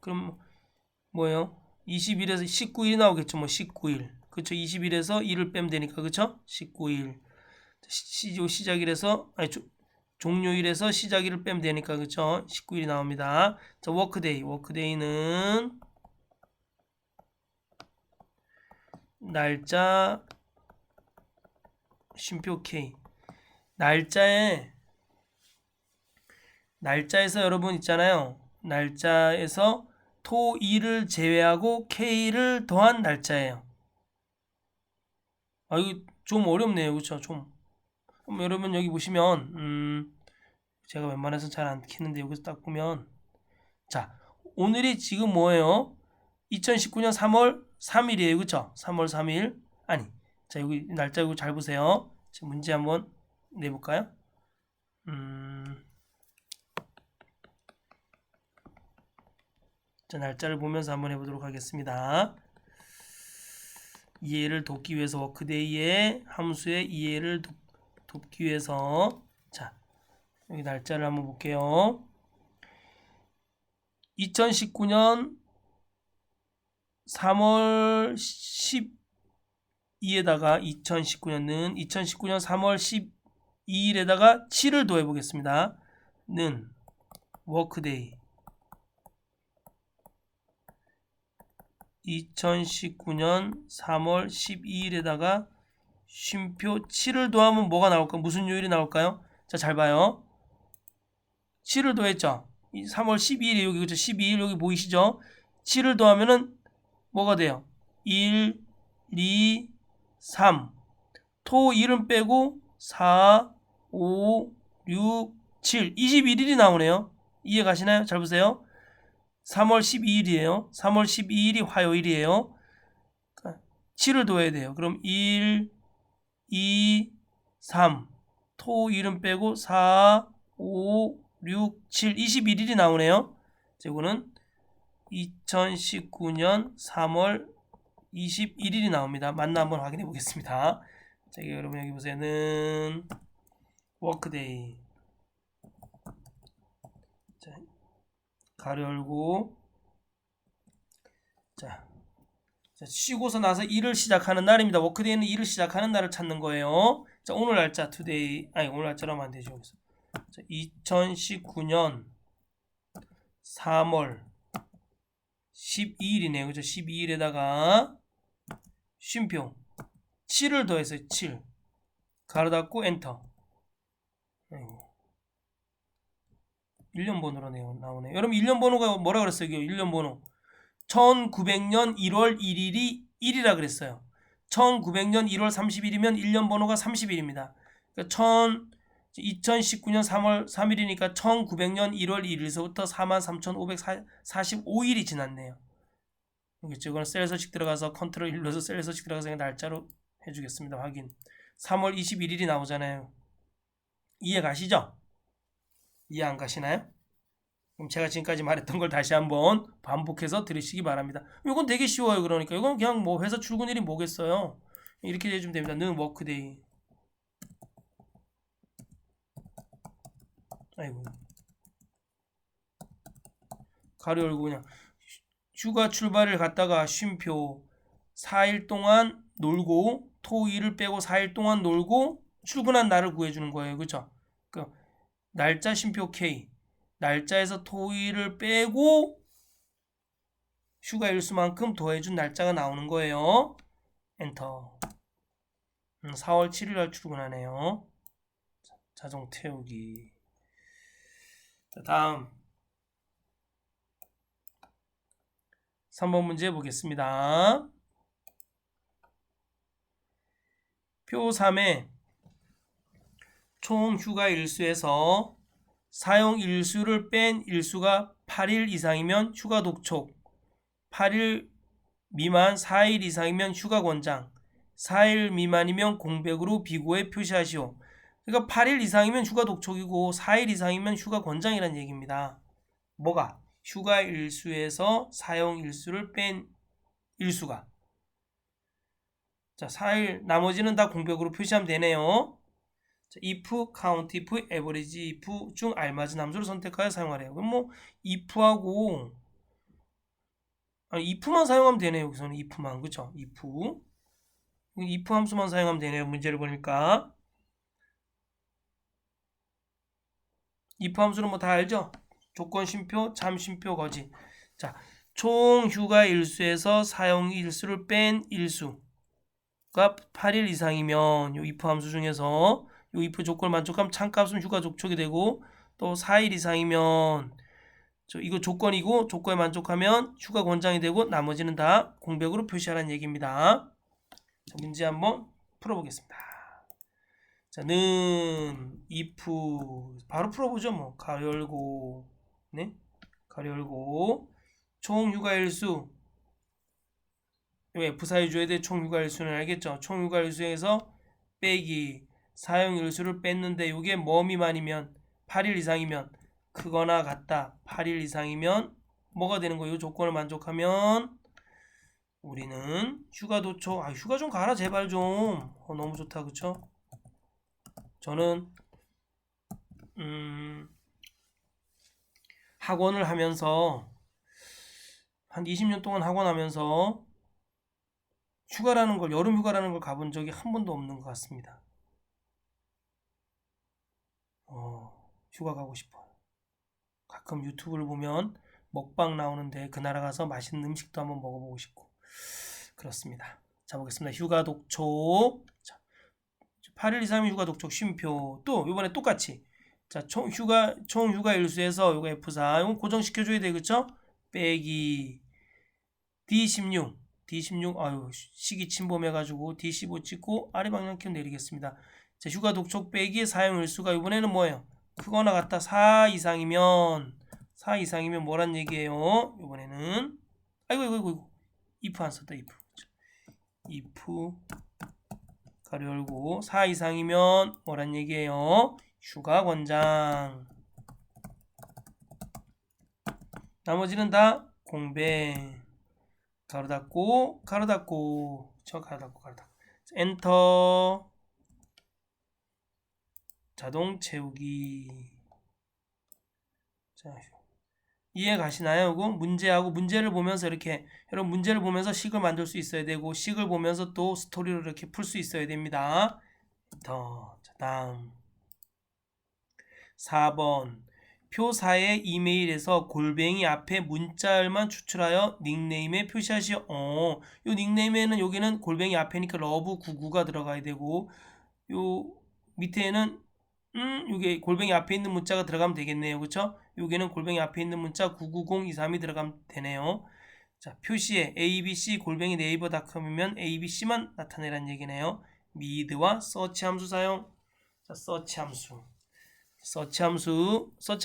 그럼 뭐예요? 20일에서 19일이 나오겠죠. 뭐 19일 그쵸? 20일에서 1을 빼면 되니까 그쵸? 19일 시작일에서 종료일에서 시작일을 빼면 되니까 그쵸? 19일이 나옵니다. 자, 워크데이. 워크데이는 날짜 쉼표 K. 날짜에서 여러분 있잖아요. 날짜에서 토, 일을 제외하고 K를 더한 날짜예요. 아, 이거 좀 어렵네요. 그쵸? 좀. 그럼 여러분 여기 보시면 제가 웬만해서 잘 안 키는데 여기서 딱 보면 자, 오늘이 지금 뭐예요? 2019년 3월 3일이에요. 그쵸? 3월 3일. 아니, 자, 여기 날짜 이거 잘 보세요. 지금 문제 한번 내볼까요? 자, 날짜를 보면서 한번 해보도록 하겠습니다. 이해를 돕기 위해서 워크데이의 함수의 이해를 돕기 위해서 자, 여기 날짜를 한번 볼게요. 2019년 3월 12에다가 2019년 3월 12일에다가 7을 더해 보겠습니다. 는 워크데이 2019년 3월 12일에다가 쉼표 7을 더하면 뭐가 나올까? 무슨 요일이 나올까요? 자, 잘 봐요. 7을 더했죠. 3월 12일에 여기 그죠? 12일 여기 보이시죠? 7을 더하면은 뭐가 돼요? 1, 2, 3. 토 1은 빼고 4, 5, 6, 7. 21일이 나오네요. 이해 가시나요? 잘 보세요. 3월 12일이에요. 3월 12일이 화요일이에요. 7을 더해야 돼요. 그럼 1, 2, 3. 토 1은 빼고 4, 5, 6, 7. 21일이 나오네요. 이거는 2019년 3월 21일이 나옵니다. 맞나 한번 확인해 보겠습니다. 자, 여러분 여기 보세요는 워크데이. 자, 가로 열고 자, 쉬고서 나서 일을 시작하는 날입니다. 워크데이는 일을 시작하는 날을 찾는 거예요. 자, 오늘 날짜 투데이 오늘 날짜로 하면 안 되죠. 여기서. 자, 2019년 3월 12일이네요. 그죠? 12일에다가 쉼표 7을 더해서 7 가로 닫고 엔터. 1년 번호로 나오네요. 여러분 1년 번호가 뭐라 그랬어요? 1년 번호 1900년 1월 1일이 1이라 그랬어요. 1900년 1월 30일이면 1년 번호가 30일입니다. 그러니까 2019년 3월 3일이니까 1900년 1월 1일서부터 43,545일이 지났네요. 알겠죠? 이거는 셀 서식 들어가서 컨트롤 1로서 셀 서식 들어가서 그냥 날짜로 해주겠습니다. 확인. 3월 21일이 나오잖아요. 이해 가시죠? 이해 안 가시나요? 그럼 제가 지금까지 말했던 걸 다시 한번 반복해서 들으시기 바랍니다. 이건 되게 쉬워요. 그러니까 이건 그냥 뭐 회사 출근일이 뭐겠어요. 이렇게 해주면 됩니다. 는 워크데이. 아이고. 가로 열고 그냥 휴가 출발을 갔다가 쉼표 4일 동안 놀고 토일을 빼고 4일 동안 놀고 출근한 날을 구해주는 거예요. 그쵸? 그 날짜 쉼표 K 날짜에서 토일을 빼고 휴가 일수만큼 더해준 날짜가 나오는 거예요. 엔터. 4월 7일 날 출근하네요. 자동 태우기. 자, 다음 3번 문제 보겠습니다. 표 3에 총 휴가 일수에서 사용 일수를 뺀 일수가 8일 이상이면 휴가 독촉, 8일 미만 4일 이상이면 휴가 권장, 4일 미만이면 공백으로 비고에 표시하시오. 그러니까 8일 이상이면 휴가 독촉이고 4일 이상이면 휴가 권장이라는 얘기입니다. 뭐가? 휴가 일수에서 사용 일수를 뺀 일수가. 자, 4일 나머지는 다 공백으로 표시하면 되네요. 자, if, count if, average if 중 알맞은 함수를 선택하여 사용하래요. 그럼 뭐 if하고 if만 사용하면 되네요. 여기서는 if만. 그쵸? if 함수만 사용하면 되네요. 문제를 보니까. if 함수는 뭐 다 알죠? 조건 쉼표, 참 쉼표, 거지. 자, 총 휴가 일수에서 사용 일수를 뺀 일수가 8일 이상이면 요 if 함수 중에서 요 if 조건을 만족하면 참값은 휴가 족촉이 되고 또 4일 이상이면 이거 조건이고 조건에 만족하면 휴가 권장이 되고 나머지는 다 공백으로 표시하라는 얘기입니다. 자, 문제 한번 풀어보겠습니다. 자, 는 if 바로 풀어보죠. 뭐 가로 열고 네 가로 열고 총 휴가일수 F4에 줘야 돼. 총 휴가일수는 알겠죠? 총 휴가일수에서 빼기 사용일수를 뺐는데 이게 뭐 미만이면 8일 이상이면 크거나 같다. 8일 이상이면 뭐가 되는 거예요? 조건을 만족하면 우리는 휴가 도초 휴가 좀 가라 제발 좀. 너무 좋다 그쵸? 저는 학원을 하면서 한 20년 동안 학원 하면서 휴가라는 걸 여름 휴가라는 걸 가본 적이 한 번도 없는 것 같습니다. 휴가 가고 싶어요. 가끔 유튜브를 보면 먹방 나오는데 그 나라 가서 맛있는 음식도 한번 먹어보고 싶고 그렇습니다. 자 보겠습니다. 휴가 독촉. 자, 8일 이상이면 휴가 독촉 쉼표. 또 이번에 똑같이 자 총 휴가 일수에서 요거 F4 이거 고정시켜줘야 돼 그쵸? 빼기 D16 시기 침범해가지고 D15 찍고 아래 방향키 내리겠습니다. 자, 휴가 독촉 빼기 사용일수가 이번에는 뭐예요? 크거나 같다 4 이상이면 뭐란 얘기예요? 이번에는 아이고 if 안 썼다 if 가로 열고 4 이상이면 뭐란 얘기예요? 휴가 권장. 나머지는 다 공백. 가로 닫고 가로 닫고 엔터. 자동 채우기. 자, 이해 가시나요? 이거 문제를 보면서 이렇게 여러분 문제를 보면서 식을 만들 수 있어야 되고 식을 보면서 또 스토리로 이렇게 풀 수 있어야 됩니다. 자, 다음 4번 표4의 이메일에서 골뱅이 앞에 문자열만 추출하여 닉네임에 표시하시오. 요 닉네임에는 여기는 골뱅이 앞에니까 러브99가 들어가야 되고 요 밑에는 이게 골뱅이 앞에 있는 문자가 들어가면 되겠네요. 그쵸? 여기는 골뱅이 앞에 있는 문자 990232 들어가면 되네요. 자, 표시에 abc 골뱅이 네이버닷컴이면 abc만 나타내라는 얘기네요. 미드와 서치 함수 사용. 자, 서치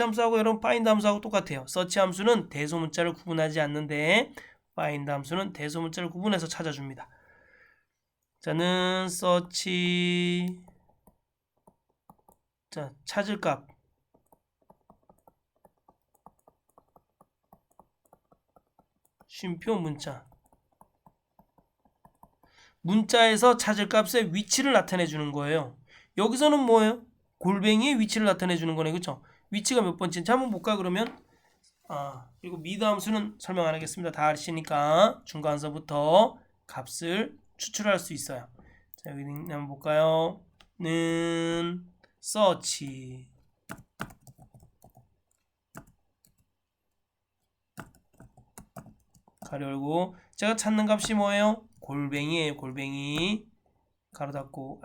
함수하고 여러분 파인드 함수하고 똑같아요. 서치 함수는 대소문자를 구분하지 않는데 파인드 함수는 대소문자를 구분해서 찾아줍니다. 자는 서치 자 찾을 값 쉼표 문자에서 찾을 값의 위치를 나타내 주는 거예요. 여기서는 뭐예요? 골뱅이의 위치를 나타내 주는 거네. 그쵸? 위치가 몇 번째인지 한번 볼까 그러면 그리고 미드 함수는 설명 안 하겠습니다. 다 아시니까 중간서부터 값을 추출할 수 있어요. 자 여기 한번 볼까요? 는 서치 가로 열고 제가 찾는 값이 뭐예요? 골뱅이에요. 골뱅이 가로 닫고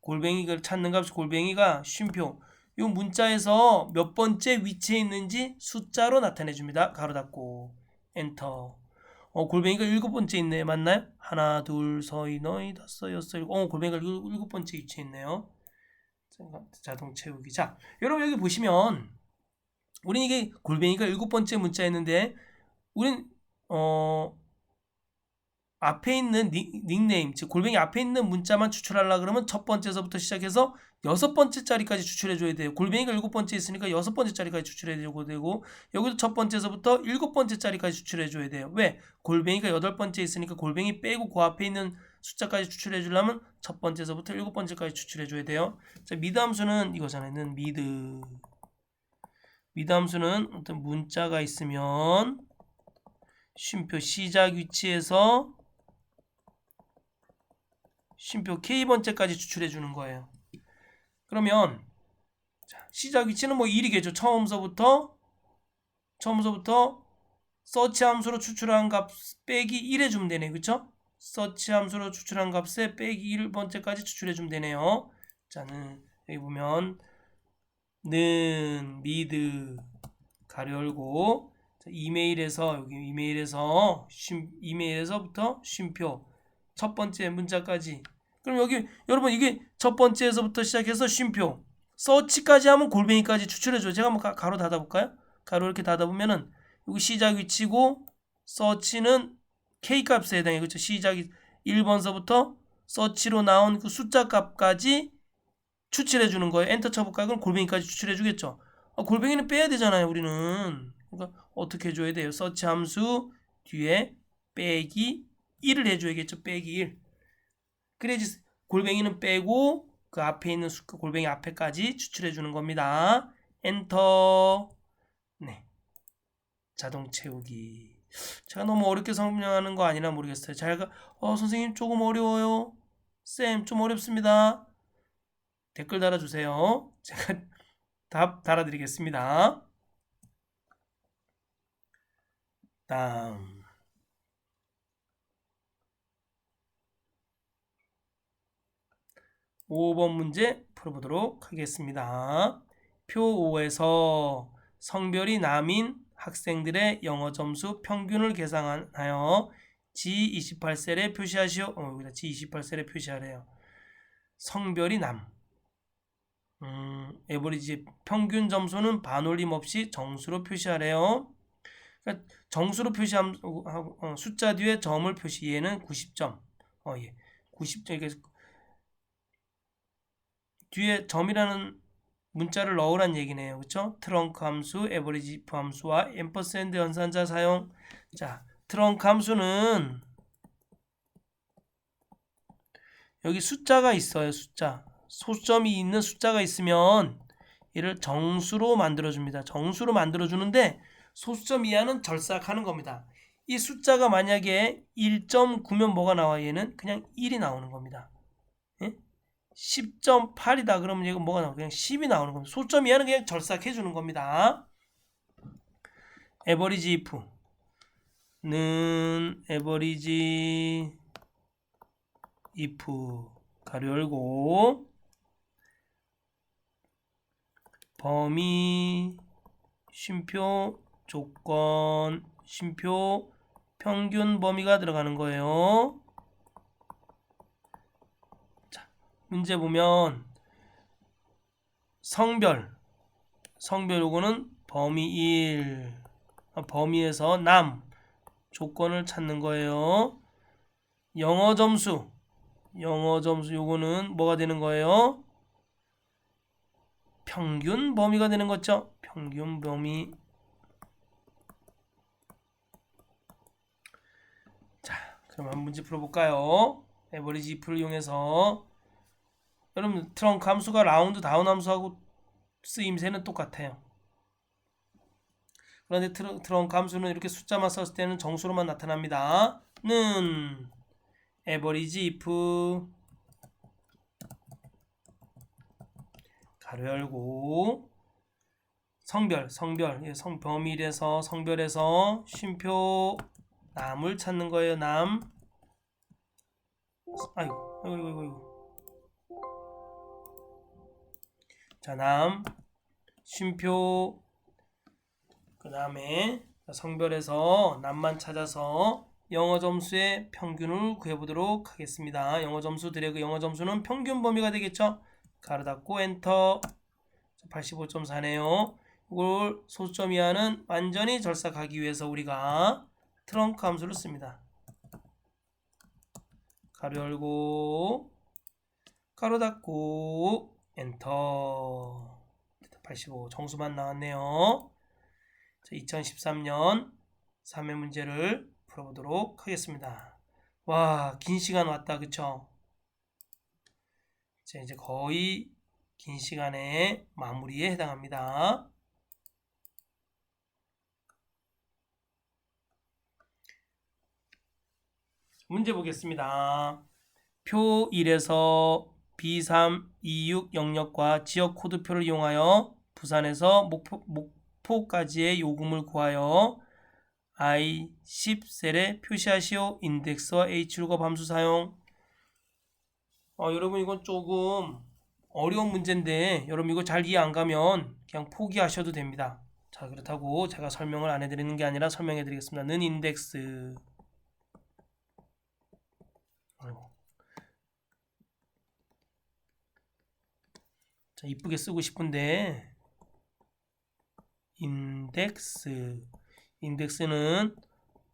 골뱅이를 찾는 값이 골뱅이가 쉼표 이 문자에서 몇 번째 위치에 있는지 숫자로 나타내 줍니다. 가로 닫고 엔터. 골뱅이가 7번째 있네. 맞나요? 하나 둘 서이 너희 다섯 여섯 일곱 골뱅이가 7번째 위치에 있네요. 자동 채우기. 자 여러분 여기 보시면 우린 이게 골뱅이가 7번째 문자였는데 우린 앞에 있는 닉네임, 즉 골뱅이 앞에 있는 문자만 추출하려 그러면 첫 번째서부터 시작해서 6번째 자리까지 추출해 줘야 돼요. 골뱅이가 7번째 있으니까 6번째 자리까지 추출해 줘야 되고 여기도 첫 번째서부터 7번째 자리까지 추출해 줘야 돼요. 왜? 골뱅이가 8번째 있으니까 골뱅이 빼고 그 앞에 있는 숫자까지 추출해 주려면 첫 번째서부터 7번째까지 추출해 줘야 돼요. 자, 미드 함수는 이거잖아요. 미드 함수는 어떤 문자가 있으면 쉼표 시작 위치에서 쉼표 K번째까지 추출해 주는 거예요. 그러면 자, 시작 위치는 뭐 1이겠죠. 처음서부터 서치 함수로 추출한 값 빼기 1 해주면 되네. 그쵸? 서치 함수로 추출한 값에 빼기 1번째까지 추출해주면 되네요. 자는 여기 보면 는 미드 가로 열고 이메일에서 여기 이메일에서부터 쉼표 첫 번째 문자까지. 그럼 여기 여러분 이게 첫 번째에서부터 시작해서 쉼표 서치까지 하면 골뱅이까지 추출해줘요. 제가 한번 가로 닫아볼까요? 가로 이렇게 닫아보면은 여기 시작 위치고 서치는 K값에 해당해요. 그렇죠? 시작이 1번서부터 서치로 나온 그 숫자 값까지 추출해주는 거예요. 엔터 쳐볼까요? 그럼 골뱅이까지 추출해주겠죠. 골뱅이는 빼야 되잖아요. 우리는. 그러니까 어떻게 해줘야 돼요? 서치 함수 뒤에 빼기 1을 해줘야겠죠. 빼기 1. 그래야지 골뱅이는 빼고 그 앞에 있는 골뱅이 앞에까지 추출해주는 겁니다. 엔터. 네. 자동 채우기. 제가 너무 어렵게 설명하는 거 아니라 모르겠어요. 선생님 조금 어려워요. 쌤 좀 어렵습니다. 댓글 달아주세요. 제가 답 달아드리겠습니다. 다음 5번 문제 풀어보도록 하겠습니다. 표 5에서 성별이 남인 학생들의 영어 점수 평균을 계산하여 G28셀에 표시하시오. 여기다 G28셀에 표시하래요. 성별이 남. 에버리지 평균 점수는 반올림 없이 정수로 표시하래요. 그러니까 정수로 표시하면 숫자 뒤에 점을 표시. 얘는 90점. 예. 90점. 뒤에 점이라는 문자를 넣으란 얘기네요. 그렇죠? 트렁크 함수, 에버리지 if 함수와 앰퍼샌드 연산자 사용. 자, 트렁크 함수는 여기 숫자가 있어요. 숫자. 소점이 있는 숫자가 있으면 얘를 정수로 만들어줍니다. 정수로 만들어주는데 소수점 이하는 절삭하는 겁니다. 이 숫자가 만약에 1.9면 뭐가 나와? 얘는 그냥 1이 나오는 겁니다. 예? 10.8이다 그러면 얘가 뭐가 나와? 그냥 10이 나오는 겁니다. 소점 이하는 그냥 절삭해 주는 겁니다. 에버리지 if는 에버리지 if 가로 열고 범위 쉼표 조건 쉼표 평균 범위가 들어가는 거예요. 자, 문제 보면 성별 요거는 범위 1 범위에서 남 조건을 찾는 거예요. 영어 점수 요거는 뭐가 되는 거예요? 평균 범위가 되는 거죠. 평균 범위. 자, 그럼 한 문제 풀어볼까요? 에버리지 if를 이용해서 여러분 트렁크 함수가 라운드 다운 함수하고 쓰임새는 똑같아요. 그런데 트렁크 함수는 이렇게 숫자만 썼을 때는 정수로만 나타납니다. 는 에버리지 if 가로 열고 성별 범위에서 성별에서 쉼표 남을 찾는 거예요. 남. 아이고. 자, 남 쉼표 그 다음에 성별에서 남만 찾아서 영어 점수의 평균을 구해보도록 하겠습니다. 영어 점수 드래그 영어 점수는 평균 범위가 되겠죠. 가로 닫고 엔터. 85.4네요. 이걸 소수점 이하는 완전히 절삭하기 위해서 우리가 트렁크 함수를 씁니다. 가로 열고 가로 닫고 엔터. 85 정수만 나왔네요. 자, 2013년 3회 문제를 풀어보도록 하겠습니다. 와, 긴 시간 왔다. 그쵸? 자, 이제 거의 긴 시간의 마무리에 해당합니다. 문제 보겠습니다. 표 1에서 B326 영역과 지역 코드표를 이용하여 부산에서 목포까지의 요금을 구하여 I10 셀에 표시하시오. 인덱스와 H룩업 함수 사용. 여러분 이건 조금 어려운 문제인데 여러분 이거 잘 이해 안 가면 그냥 포기하셔도 됩니다. 자, 그렇다고 제가 설명을 안 해드리는 게 아니라 설명해 드리겠습니다. 는 인덱스. 자, 이쁘게 쓰고 싶은데 인덱스는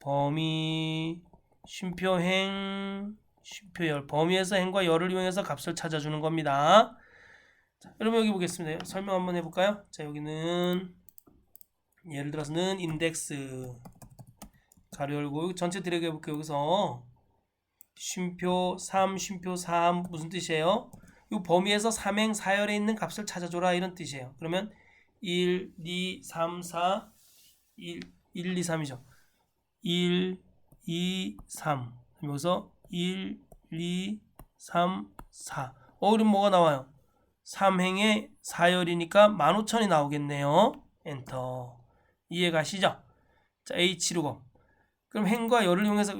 범위, 쉼표행, 쉼표열, 범위에서 행과 열을 이용해서 값을 찾아주는 겁니다. 자, 여러분 여기 보겠습니다. 설명 한번 해볼까요? 자, 여기는 예를 들어서는 인덱스 가로 열고 전체 드래그 해볼게요. 여기서 쉼표 3, 쉼표 3 무슨 뜻이에요? 이 범위에서 3행 4열에 있는 값을 찾아줘라 이런 뜻이에요. 그러면 1, 2, 3, 4 1, 2, 3이죠. 1, 2, 3 여기서 1, 2, 3, 4 그럼 뭐가 나와요? 3행에 4열이니까 15,000이 나오겠네요. 엔터. 이해 가시죠? 자, H룩업. 그럼 행과 열을 이용해서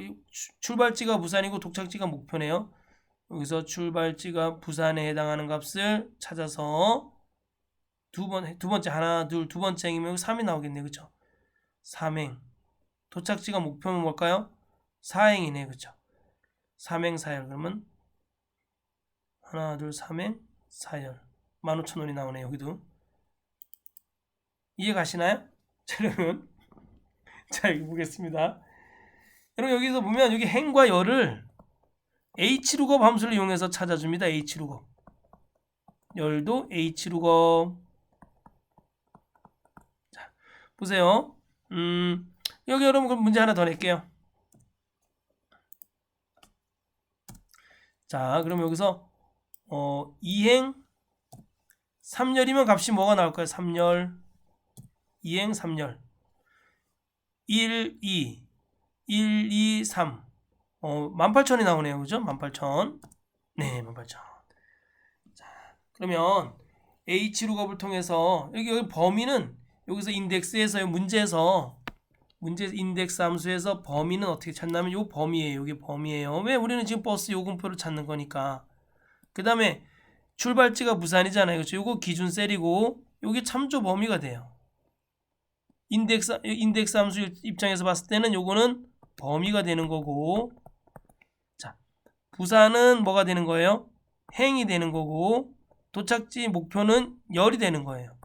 출발지가 부산이고 도착지가 목표네요. 여기서 출발지가 부산에 해당하는 값을 찾아서 두 번째 하나 둘 두 번째 행이면 3이 나오겠네요. 그쵸? 3행. 도착지가 목표면 뭘까요? 4행이네. 그쵸? 3행 4열. 그러면 하나 둘 3행 4열 15,000원이 나오네요. 여기도. 이해 가시나요? 여러분 자, 여기 보겠습니다. 여러분 여기서 보면 여기 행과 열을 H룩업 함수를 이용해서 찾아줍니다. H룩업. 열도 H룩업. 자, 보세요. 여기 여러분 그럼 문제 하나 더 낼게요. 자, 그럼 여기서 2행 3열이면 값이 뭐가 나올까요? 3열 2행 3열 1, 2 1, 2, 3 18,000이 나오네요. 그죠? 18,000. 네, 18,000. 자, 그러면 H룩업을 통해서 여기 범위는 여기서 인덱스에서 문제에서 문제 인덱스 함수에서 범위는 어떻게 찾냐면 요 범위예요. 이게 범위예요. 왜? 우리는 지금 버스 요금표를 찾는 거니까. 그 다음에 출발지가 부산이잖아요. 그렇죠? 요거 기준 셀이고 요게 참조 범위가 돼요. 인덱스 함수 입장에서 봤을 때는 요거는 범위가 되는 거고, 자, 부산은 뭐가 되는 거예요? 행이 되는 거고, 도착지 목표는 열이 되는 거예요.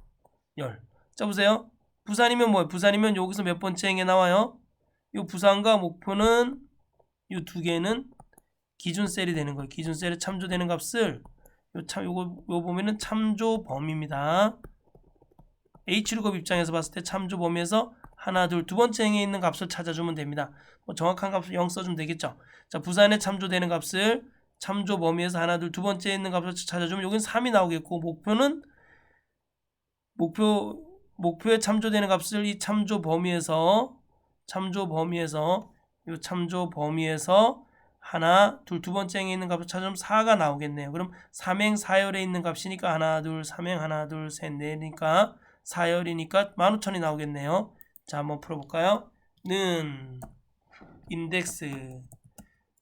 열. 자, 보세요. 부산이면 뭐예요? 부산이면 여기서 몇 번째 행에 나와요? 요 부산과 목표는 요 두 개는 기준 셀이 되는 거예요. 기준 셀에 참조되는 값을 요거 보면은 참조 범위입니다. H룩업 입장에서 봤을 때 참조 범위에서 하나, 둘, 두 번째 행에 있는 값을 찾아주면 됩니다. 정확한 값을 0 써주면 되겠죠. 자, 부산에 참조되는 값을 참조 범위에서 하나, 둘, 두 번째에 있는 값을 찾아주면 여기는 3이 나오겠고, 목표에 참조되는 값을 이 참조 범위에서 하나, 둘, 두 번째 행에 있는 값을 찾으면 4가 나오겠네요. 그럼 3행 4열에 있는 값이니까 하나, 둘, 3행 하나, 둘, 셋, 넷이니까 4열이니까 15,000이 나오겠네요. 자, 한번 풀어볼까요? 는 인덱스.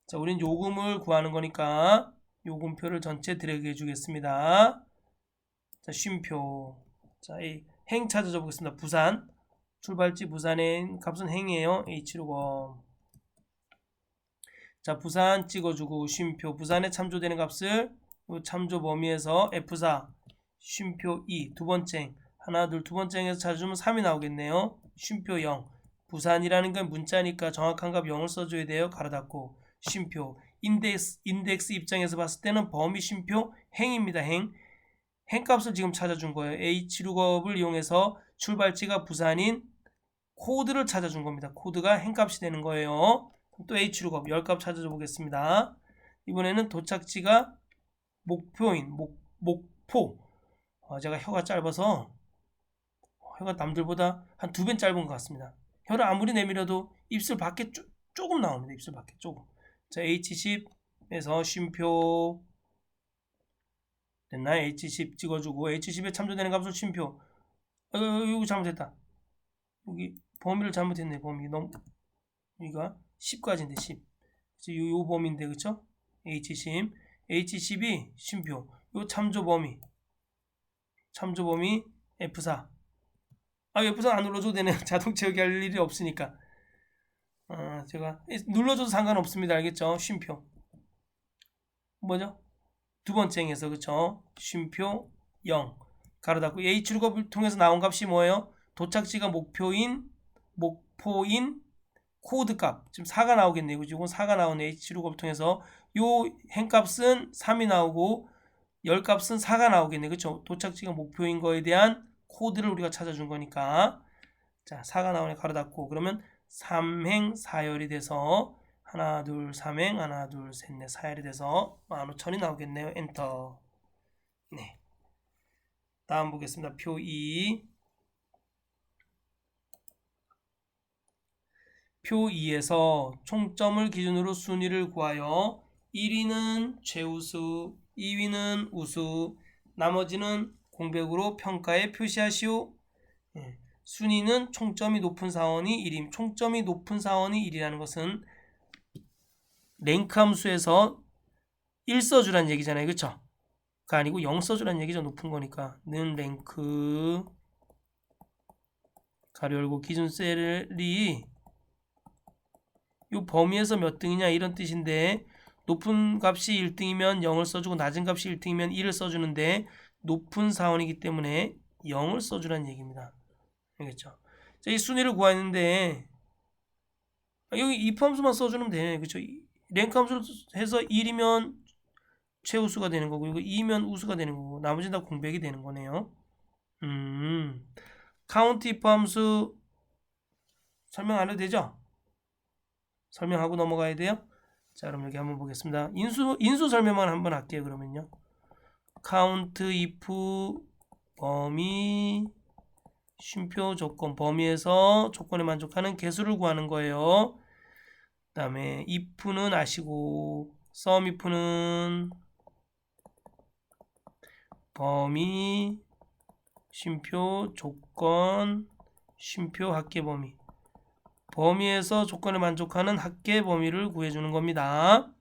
자, 우린 요금을 구하는 거니까 요금표를 전체 드래그 해주겠습니다. 자, 쉼표. 자, 이 행 찾아줘 보겠습니다. 부산. 출발지 부산의 값은 행이에요. H룩업. 자, 부산 찍어주고 쉼표. 부산에 참조되는 값을 요 참조 범위에서 F4 쉼표 2 두 번째 행. 하나, 둘, 두 번째 행에서 찾아주면 3이 나오겠네요. 쉼표 0. 부산이라는 건 문자니까 정확한 값 0을 써줘야 돼요. 가로 닫고. 쉼표. 인덱스 입장에서 봤을 때는 범위 쉼표 행입니다. 행값을 지금 찾아준 거예요. H룩업을 이용해서 출발지가 부산인 코드를 찾아준 겁니다. 코드가 행값이 되는 거예요. 또 H룩업 10값 찾아줘 보겠습니다. 이번에는 도착지가 목표인 목포. 제가 혀가 짧아서 혀가 남들보다 한 2배 짧은 것 같습니다. 혀를 아무리 내밀어도 입술 밖에 조금 나옵니다. 입술 밖에 조금. 자, H10에서 쉼표 됐나요? H10 찍어주고 H10에 참조되는 값을 쉼표. 이거 잘못했다. 여기 범위를 잘못했네. 범위 너무 여기가 10까지인데 10. 요 범위인데 그쵸? H10이 쉼표. 요 참조 범위 F4. F4 안 눌러줘도 되네. 자동 채우기 할 일이 없으니까. 제가 눌러줘도 상관없습니다. 알겠죠? 쉼표. 뭐죠? 두 번째 행에서 그쵸? 쉼표 0 가로 닫고 H룩업을 통해서 나온 값이 뭐예요? 도착지가 목포인 코드값. 지금 4가 나오겠네요. 그죠? 이건 4가 나오는 H룩업을 통해서 요 행값은 3이 나오고 열값은 4가 나오겠네. 그쵸? 도착지가 목표인 거에 대한 코드를 우리가 찾아준 거니까. 자, 4가 나오네. 가로 닫고. 그러면 3행 4열이 돼서 하나 둘 3행 하나 둘 셋 넷 4열이 돼서 15,000이 나오겠네요. 엔터. 네. 다음 보겠습니다. 표 2. 표 2에서 총점을 기준으로 순위를 구하여 1위는 최우수, 2위는 우수, 나머지는 공백으로 평가에 표시하시오. 순위는 총점이 높은 사원이 1임. 총점이 높은 사원이 1이라는 것은 랭크 함수에서 1 써주라는 얘기잖아요. 그쵸? 그 아니고 0 써주라는 얘기죠. 높은 거니까. 는 랭크 가로 열고 기준 셀이 요 범위에서 몇 등이냐 이런 뜻인데 높은 값이 1등이면 0을 써주고 낮은 값이 1등이면 1을 써주는데 높은 사원이기 때문에 0을 써주라는 얘기입니다. 알겠죠? 자, 이 순위를 구하는데 여기 if 함수만 써주면 되네. 그쵸? 랭크 함수를 해서 1이면 최우수가 되는 거고 이거 2면 우수가 되는 거고 나머지는 다 공백이 되는 거네요. 카운트 if 함수 설명 안 해도 되죠? 설명하고 넘어가야 돼요. 자, 그럼 여기 한번 보겠습니다. 인수 설명만 한번 할게요. 그러면요. count if 범위 쉼표 조건 범위에서 조건에 만족하는 개수를 구하는 거예요. 그 다음에 if는 아시고 sum if는 범위 쉼표 조건 쉼표 합계 범위 범위에서 조건에 만족하는 합계 범위를 구해주는 겁니다.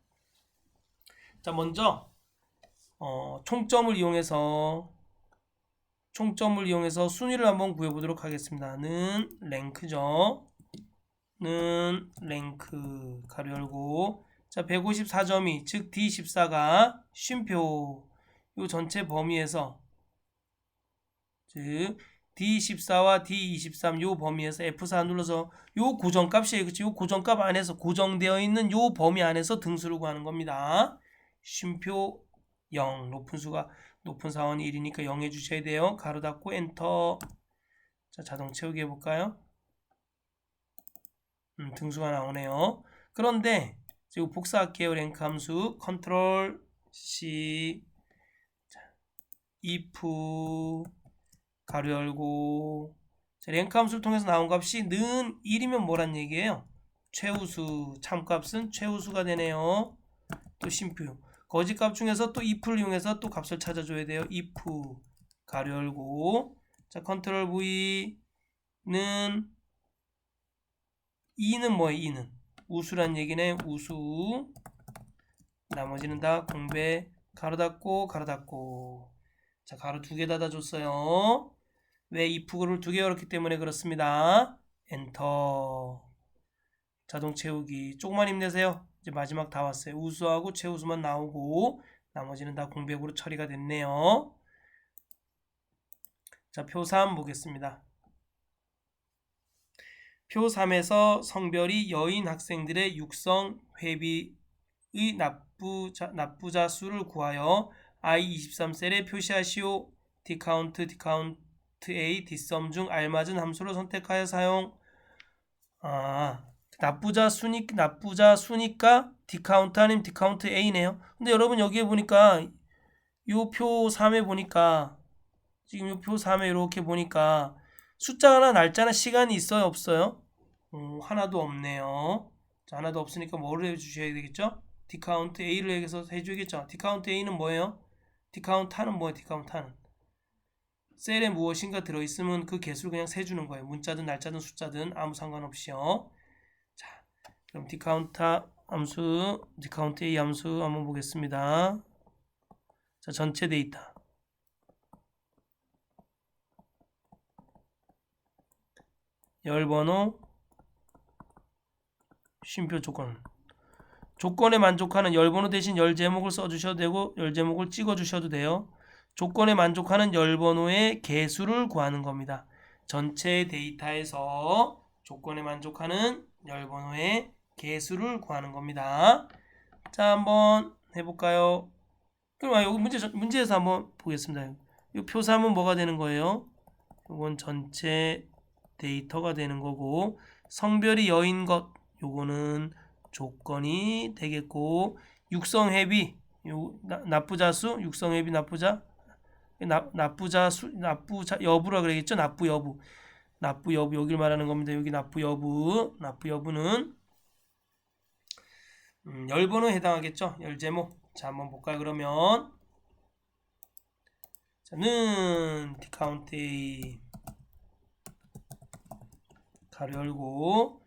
자, 먼저 총점을 이용해서 순위를 한번 구해보도록 하겠습니다. 는 랭크죠. 는 랭크 가로 열고 자 154점이 즉 D14가 쉼표 요 전체 범위에서 즉 D14와 D23 요 범위에서 F4 눌러서 요 고정값이에요. 그치? 요 고정값 안에서 고정되어 있는 요 범위 안에서 등수를 구하는 겁니다. 쉼표 0 높은 사원이 1이니까 0 해주셔야 돼요. 가로 닫고 엔터. 자, 자동 채우기 해볼까요? 등수가 나오네요. 그런데 지금 복사할게요. 랭크 함수 컨트롤 C 자, if 가로 열고 자, 랭크 함수를 통해서 나온 값이 는 1이면 뭐란 얘기예요? 최우수 참값은 최우수가 되네요. 또 쉼표 거짓값 중에서 또 if를 이용해서 또 값을 찾아줘야 돼요. if 가로 열고 자 컨트롤 V는 2는 뭐예요? 2는 우수란 얘기네. 우수 나머지는 다 공백 가로 닫고 자 가로 2개 닫아줬어요. 왜 if를 2개 열었기 때문에 그렇습니다. 엔터 자동 채우기 조금만 힘내세요. 이제 마지막 다 왔어요. 우수하고 최우수만 나오고 나머지는 다 공백으로 처리가 됐네요. 자, 표 3 보겠습니다. 표 3에서 성별이 여인 학생들의 육성 회비의 납부자 수를 구하여 I23셀에 표시하시오. dcount A, dsum 중 알맞은 함수를 선택하여 사용. 납부자 수니까 dcount 아니면 dcount A네요. 근데 여러분 여기에 보니까 요 표 3에 보니까 지금 요 표 3에 이렇게 보니까 숫자나 날짜나 시간이 있어요? 없어요? 하나도 없네요. 자, 하나도 없으니까 뭐를 해주셔야 되겠죠? dcount A를 해줘야겠죠? dcount A는 뭐예요? 디카운트는 뭐예요? 디카운트는 셀에 무엇인가 들어있으면 그 개수를 그냥 세주는 거예요. 문자든 날짜든 숫자든 아무 상관없이요. 자, 그럼 디카운트 함수, 디카운트 A 함수 한번 보겠습니다. 자, 전체 데이터. 열번호, 쉼표 조건. 조건에 만족하는 열번호 대신 열제목을 써주셔도 되고 열제목을 찍어주셔도 돼요. 조건에 만족하는 열번호의 개수를 구하는 겁니다. 전체 데이터에서 조건에 만족하는 열번호의 개수를 구하는 겁니다. 자, 한번 해볼까요? 그럼 여기 문제에서 한번 보겠습니다. 이 표삼은 뭐가 되는 거예요? 이건 전체 데이터가 되는 거고 성별이 여인 것 요거는 조건이 되겠고 육성회비 납부자수 육성회비 납부자 여부라 그러겠죠. 납부 여부 여기를 말하는 겁니다. 여기 납부 여부는 열번호에 해당하겠죠. 열제목. 자, 한번 볼까요? 그러면 는 디카운트 A 가로 열고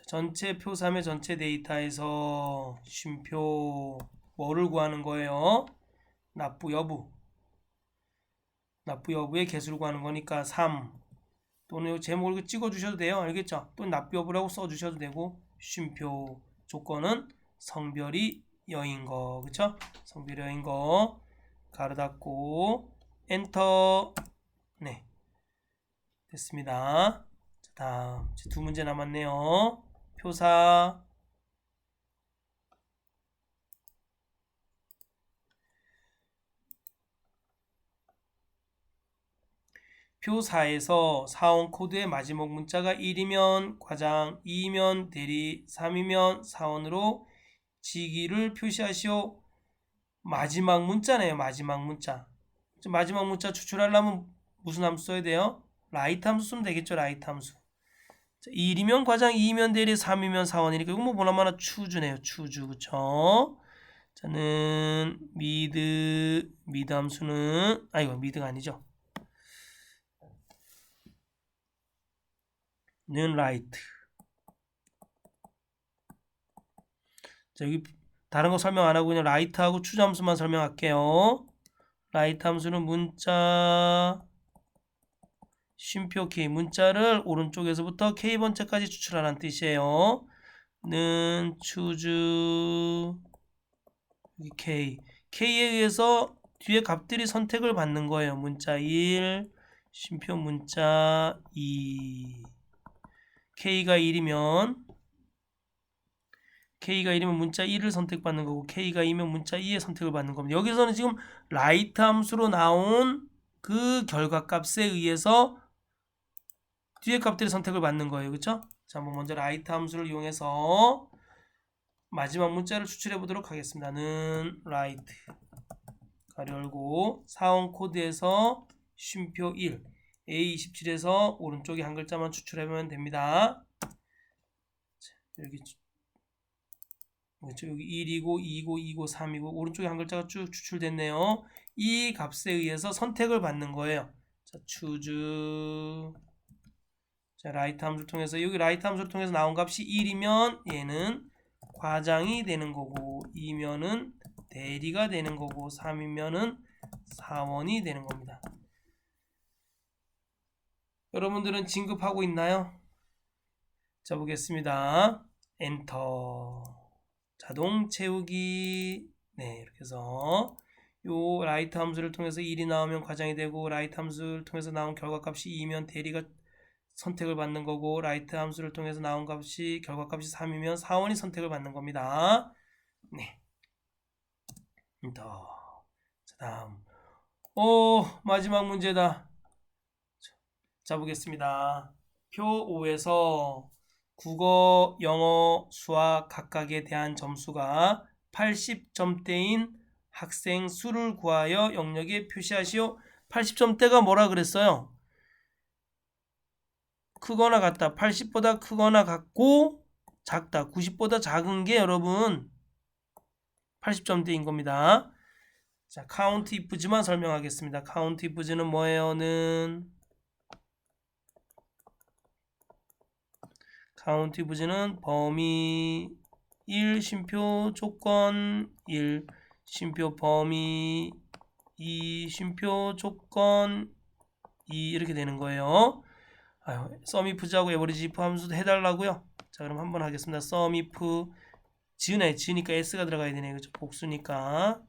전체 표 3의 전체 데이터에서 쉼표 뭐를 구하는 거예요? 납부 여부의 개수를 구하는 거니까 3 또는 제목을 찍어 주셔도 돼요. 알겠죠? 또 납부 여부라고 써 주셔도 되고 쉼표 조건은 성별이 여인 거. 그쵸? 성별이 여인 거 가로 닫고 엔터. 네, 됐습니다. 자, 다음 두 문제 남았네요. 표사 표4에서 사원 코드의 마지막 문자가 1이면 과장, 2이면 대리, 3이면 사원으로 지기를 표시하시오. 마지막 문자네요. 마지막 문자. 마지막 문자 추출하려면 무슨 함수 써야 돼요? 라이트 함수 쓰면 되겠죠. 라이트 함수. 1이면 과장, 2이면 대리, 3이면 사원이니까 이거 뭐 보나마나 추주네요. 추주. 그쵸? 자는 미드 함수는 이거 미드가 아니죠. 는 라이트. 자, 여기 다른 거 설명 안 하고 그냥 라이트하고 추주 함수만 설명할게요. 라이트 함수는 문자 쉼표 K 문자를 오른쪽에서부터 K번째까지 추출하라는 뜻이에요. 는 추주 K K에 의해서 뒤에 값들이 선택을 받는 거예요. 문자 1 쉼표 문자 2 K가 1이면 문자 1을 선택받는 거고 K가 2면 문자 2의 선택을 받는 겁니다. 여기서는 지금 라이트 함수로 나온 그 결과값에 의해서 뒤에 값들이 선택을 받는 거예요. 그렇죠? 자, 한번 먼저 라이트 함수를 이용해서 마지막 문자를 추출해 보도록 하겠습니다. 는 라이트 가로 열고 사원 코드에서 쉼표 1 A27에서 오른쪽에 한 글자만 추출하면 됩니다. 자, 여기 그렇죠? 여기 1이고 2고 2고 3이고 오른쪽에 한 글자가 쭉 추출됐네요. 이 값에 의해서 선택을 받는 거예요. 자, choose. 자, 라이트 함수를 통해서 여기 라이트 함수를 통해서 나온 값이 1이면 얘는 과장이 되는 거고 2면은 대리가 되는 거고 3이면은 사원이 되는 겁니다. 여러분들은 진급하고 있나요? 자, 보겠습니다. 엔터. 자동 채우기. 네, 이렇게 해서 요 라이트 함수를 통해서 1이 나오면 과장이 되고 라이트 함수를 통해서 나온 결과값이 2면 대리가 선택을 받는 거고 라이트 함수를 통해서 나온 값이 결과값이 3이면 사원이 선택을 받는 겁니다. 네. 엔터. 자, 다음. 마지막 문제다. 자, 보겠습니다. 표 5에서 국어, 영어, 수학 각각에 대한 점수가 80점대인 학생 수를 구하여 영역에 표시하시오. 80점대가 뭐라 그랬어요? 크거나 같다. 80보다 크거나 같고 작다. 90보다 작은 게 여러분 80점대인 겁니다. 자, count ifs만 설명하겠습니다. count ifs는 뭐예요?는 count ifs는 범위 1 쉼표 조건 1 쉼표 범위 2 쉼표 조건 2 이렇게 되는 거예요. sum ifs하고 average if 함수도 해달라고요. 자, 그럼 한번 하겠습니다. sum if 지으니까 s가 들어가야 되네. 그죠? 복수니까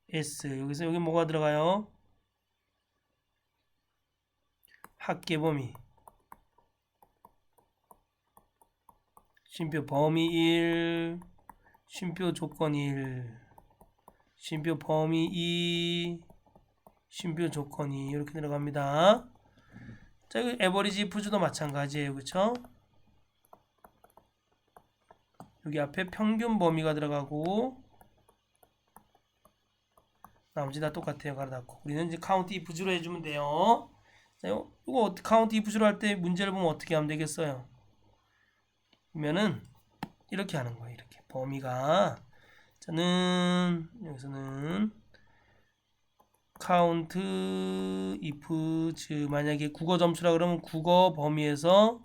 s. 여기 뭐가 들어가요? 합계 범위 쉼표 범위 1 쉼표 조건 1 쉼표 범위 2 쉼표 조건 2 이렇게 들어갑니다. 자, 이거 에버리지 ifs도 마찬가지예요. 그쵸? 여기 앞에 평균 범위가 들어가고 나머지 다 똑같아요. 가로 닫고. 우리는 이제 count ifs로 해주면 돼요. 자, 이거 count ifs로 할 때 문제를 보면 어떻게 하면 되겠어요? 그러면은 이렇게 하는 거예요. 이렇게 범위가 저는 여기서는 count ifs 만약에 국어 점수라 그러면 국어 범위에서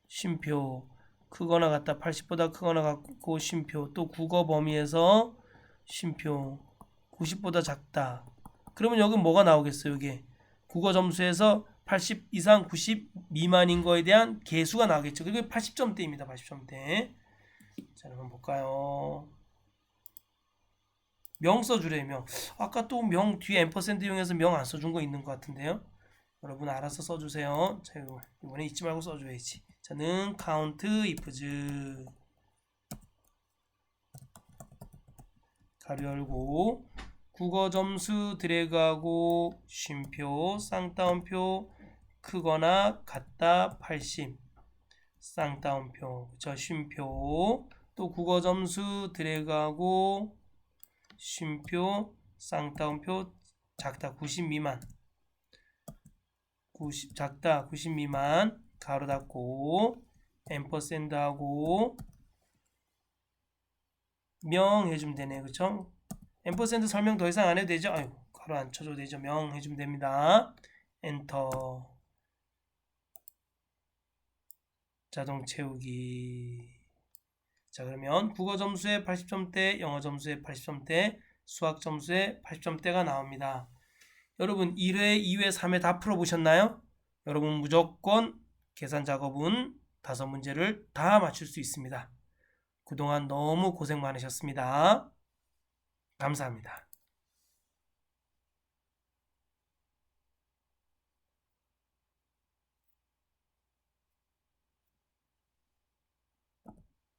쉼표 크거나 같다 80보다 크거나 같고 쉼표 또 국어 범위에서 쉼표 90보다 작다. 그러면 여기 뭐가 나오겠어요? 이게 국어 점수에서 80 이상 90 미만인 거에 대한 개수가 나오겠죠. 그게 80점대입니다. 80점대. 자, 한번 볼까요? 명 써주래요. 명. 아까 또 명 뒤에 앰퍼센드 이용해서 명 안 써준 거 있는 것 같은데요. 여러분 알아서 써주세요. 자, 이번에 잊지 말고 써줘야지. 저는 count ifs 가로 열고 국어 점수 드래그하고 쉼표 쌍따옴표 크거나 같다 80 쌍따옴표 그쵸 쉼표 또 국어 점수 드래그하고 쉼표 쌍따옴표 작다 90 미만 90 작다 90 미만 가로 닫고 앰퍼샌드하고 명 해주면 되네. 그쵸? 앰퍼샌드 설명 더 이상 안 해도 되죠? 아이고 가로 안 쳐줘도 되죠. 명 해주면 됩니다. 엔터 자동 채우기. 자, 그러면 국어 점수에 80점대, 영어 점수에 80점대, 수학 점수에 80점대가 나옵니다. 여러분 1회, 2회, 3회 다 풀어보셨나요? 여러분 무조건 계산 작업은 5문제를 다 맞출 수 있습니다. 그동안 너무 고생 많으셨습니다. 감사합니다.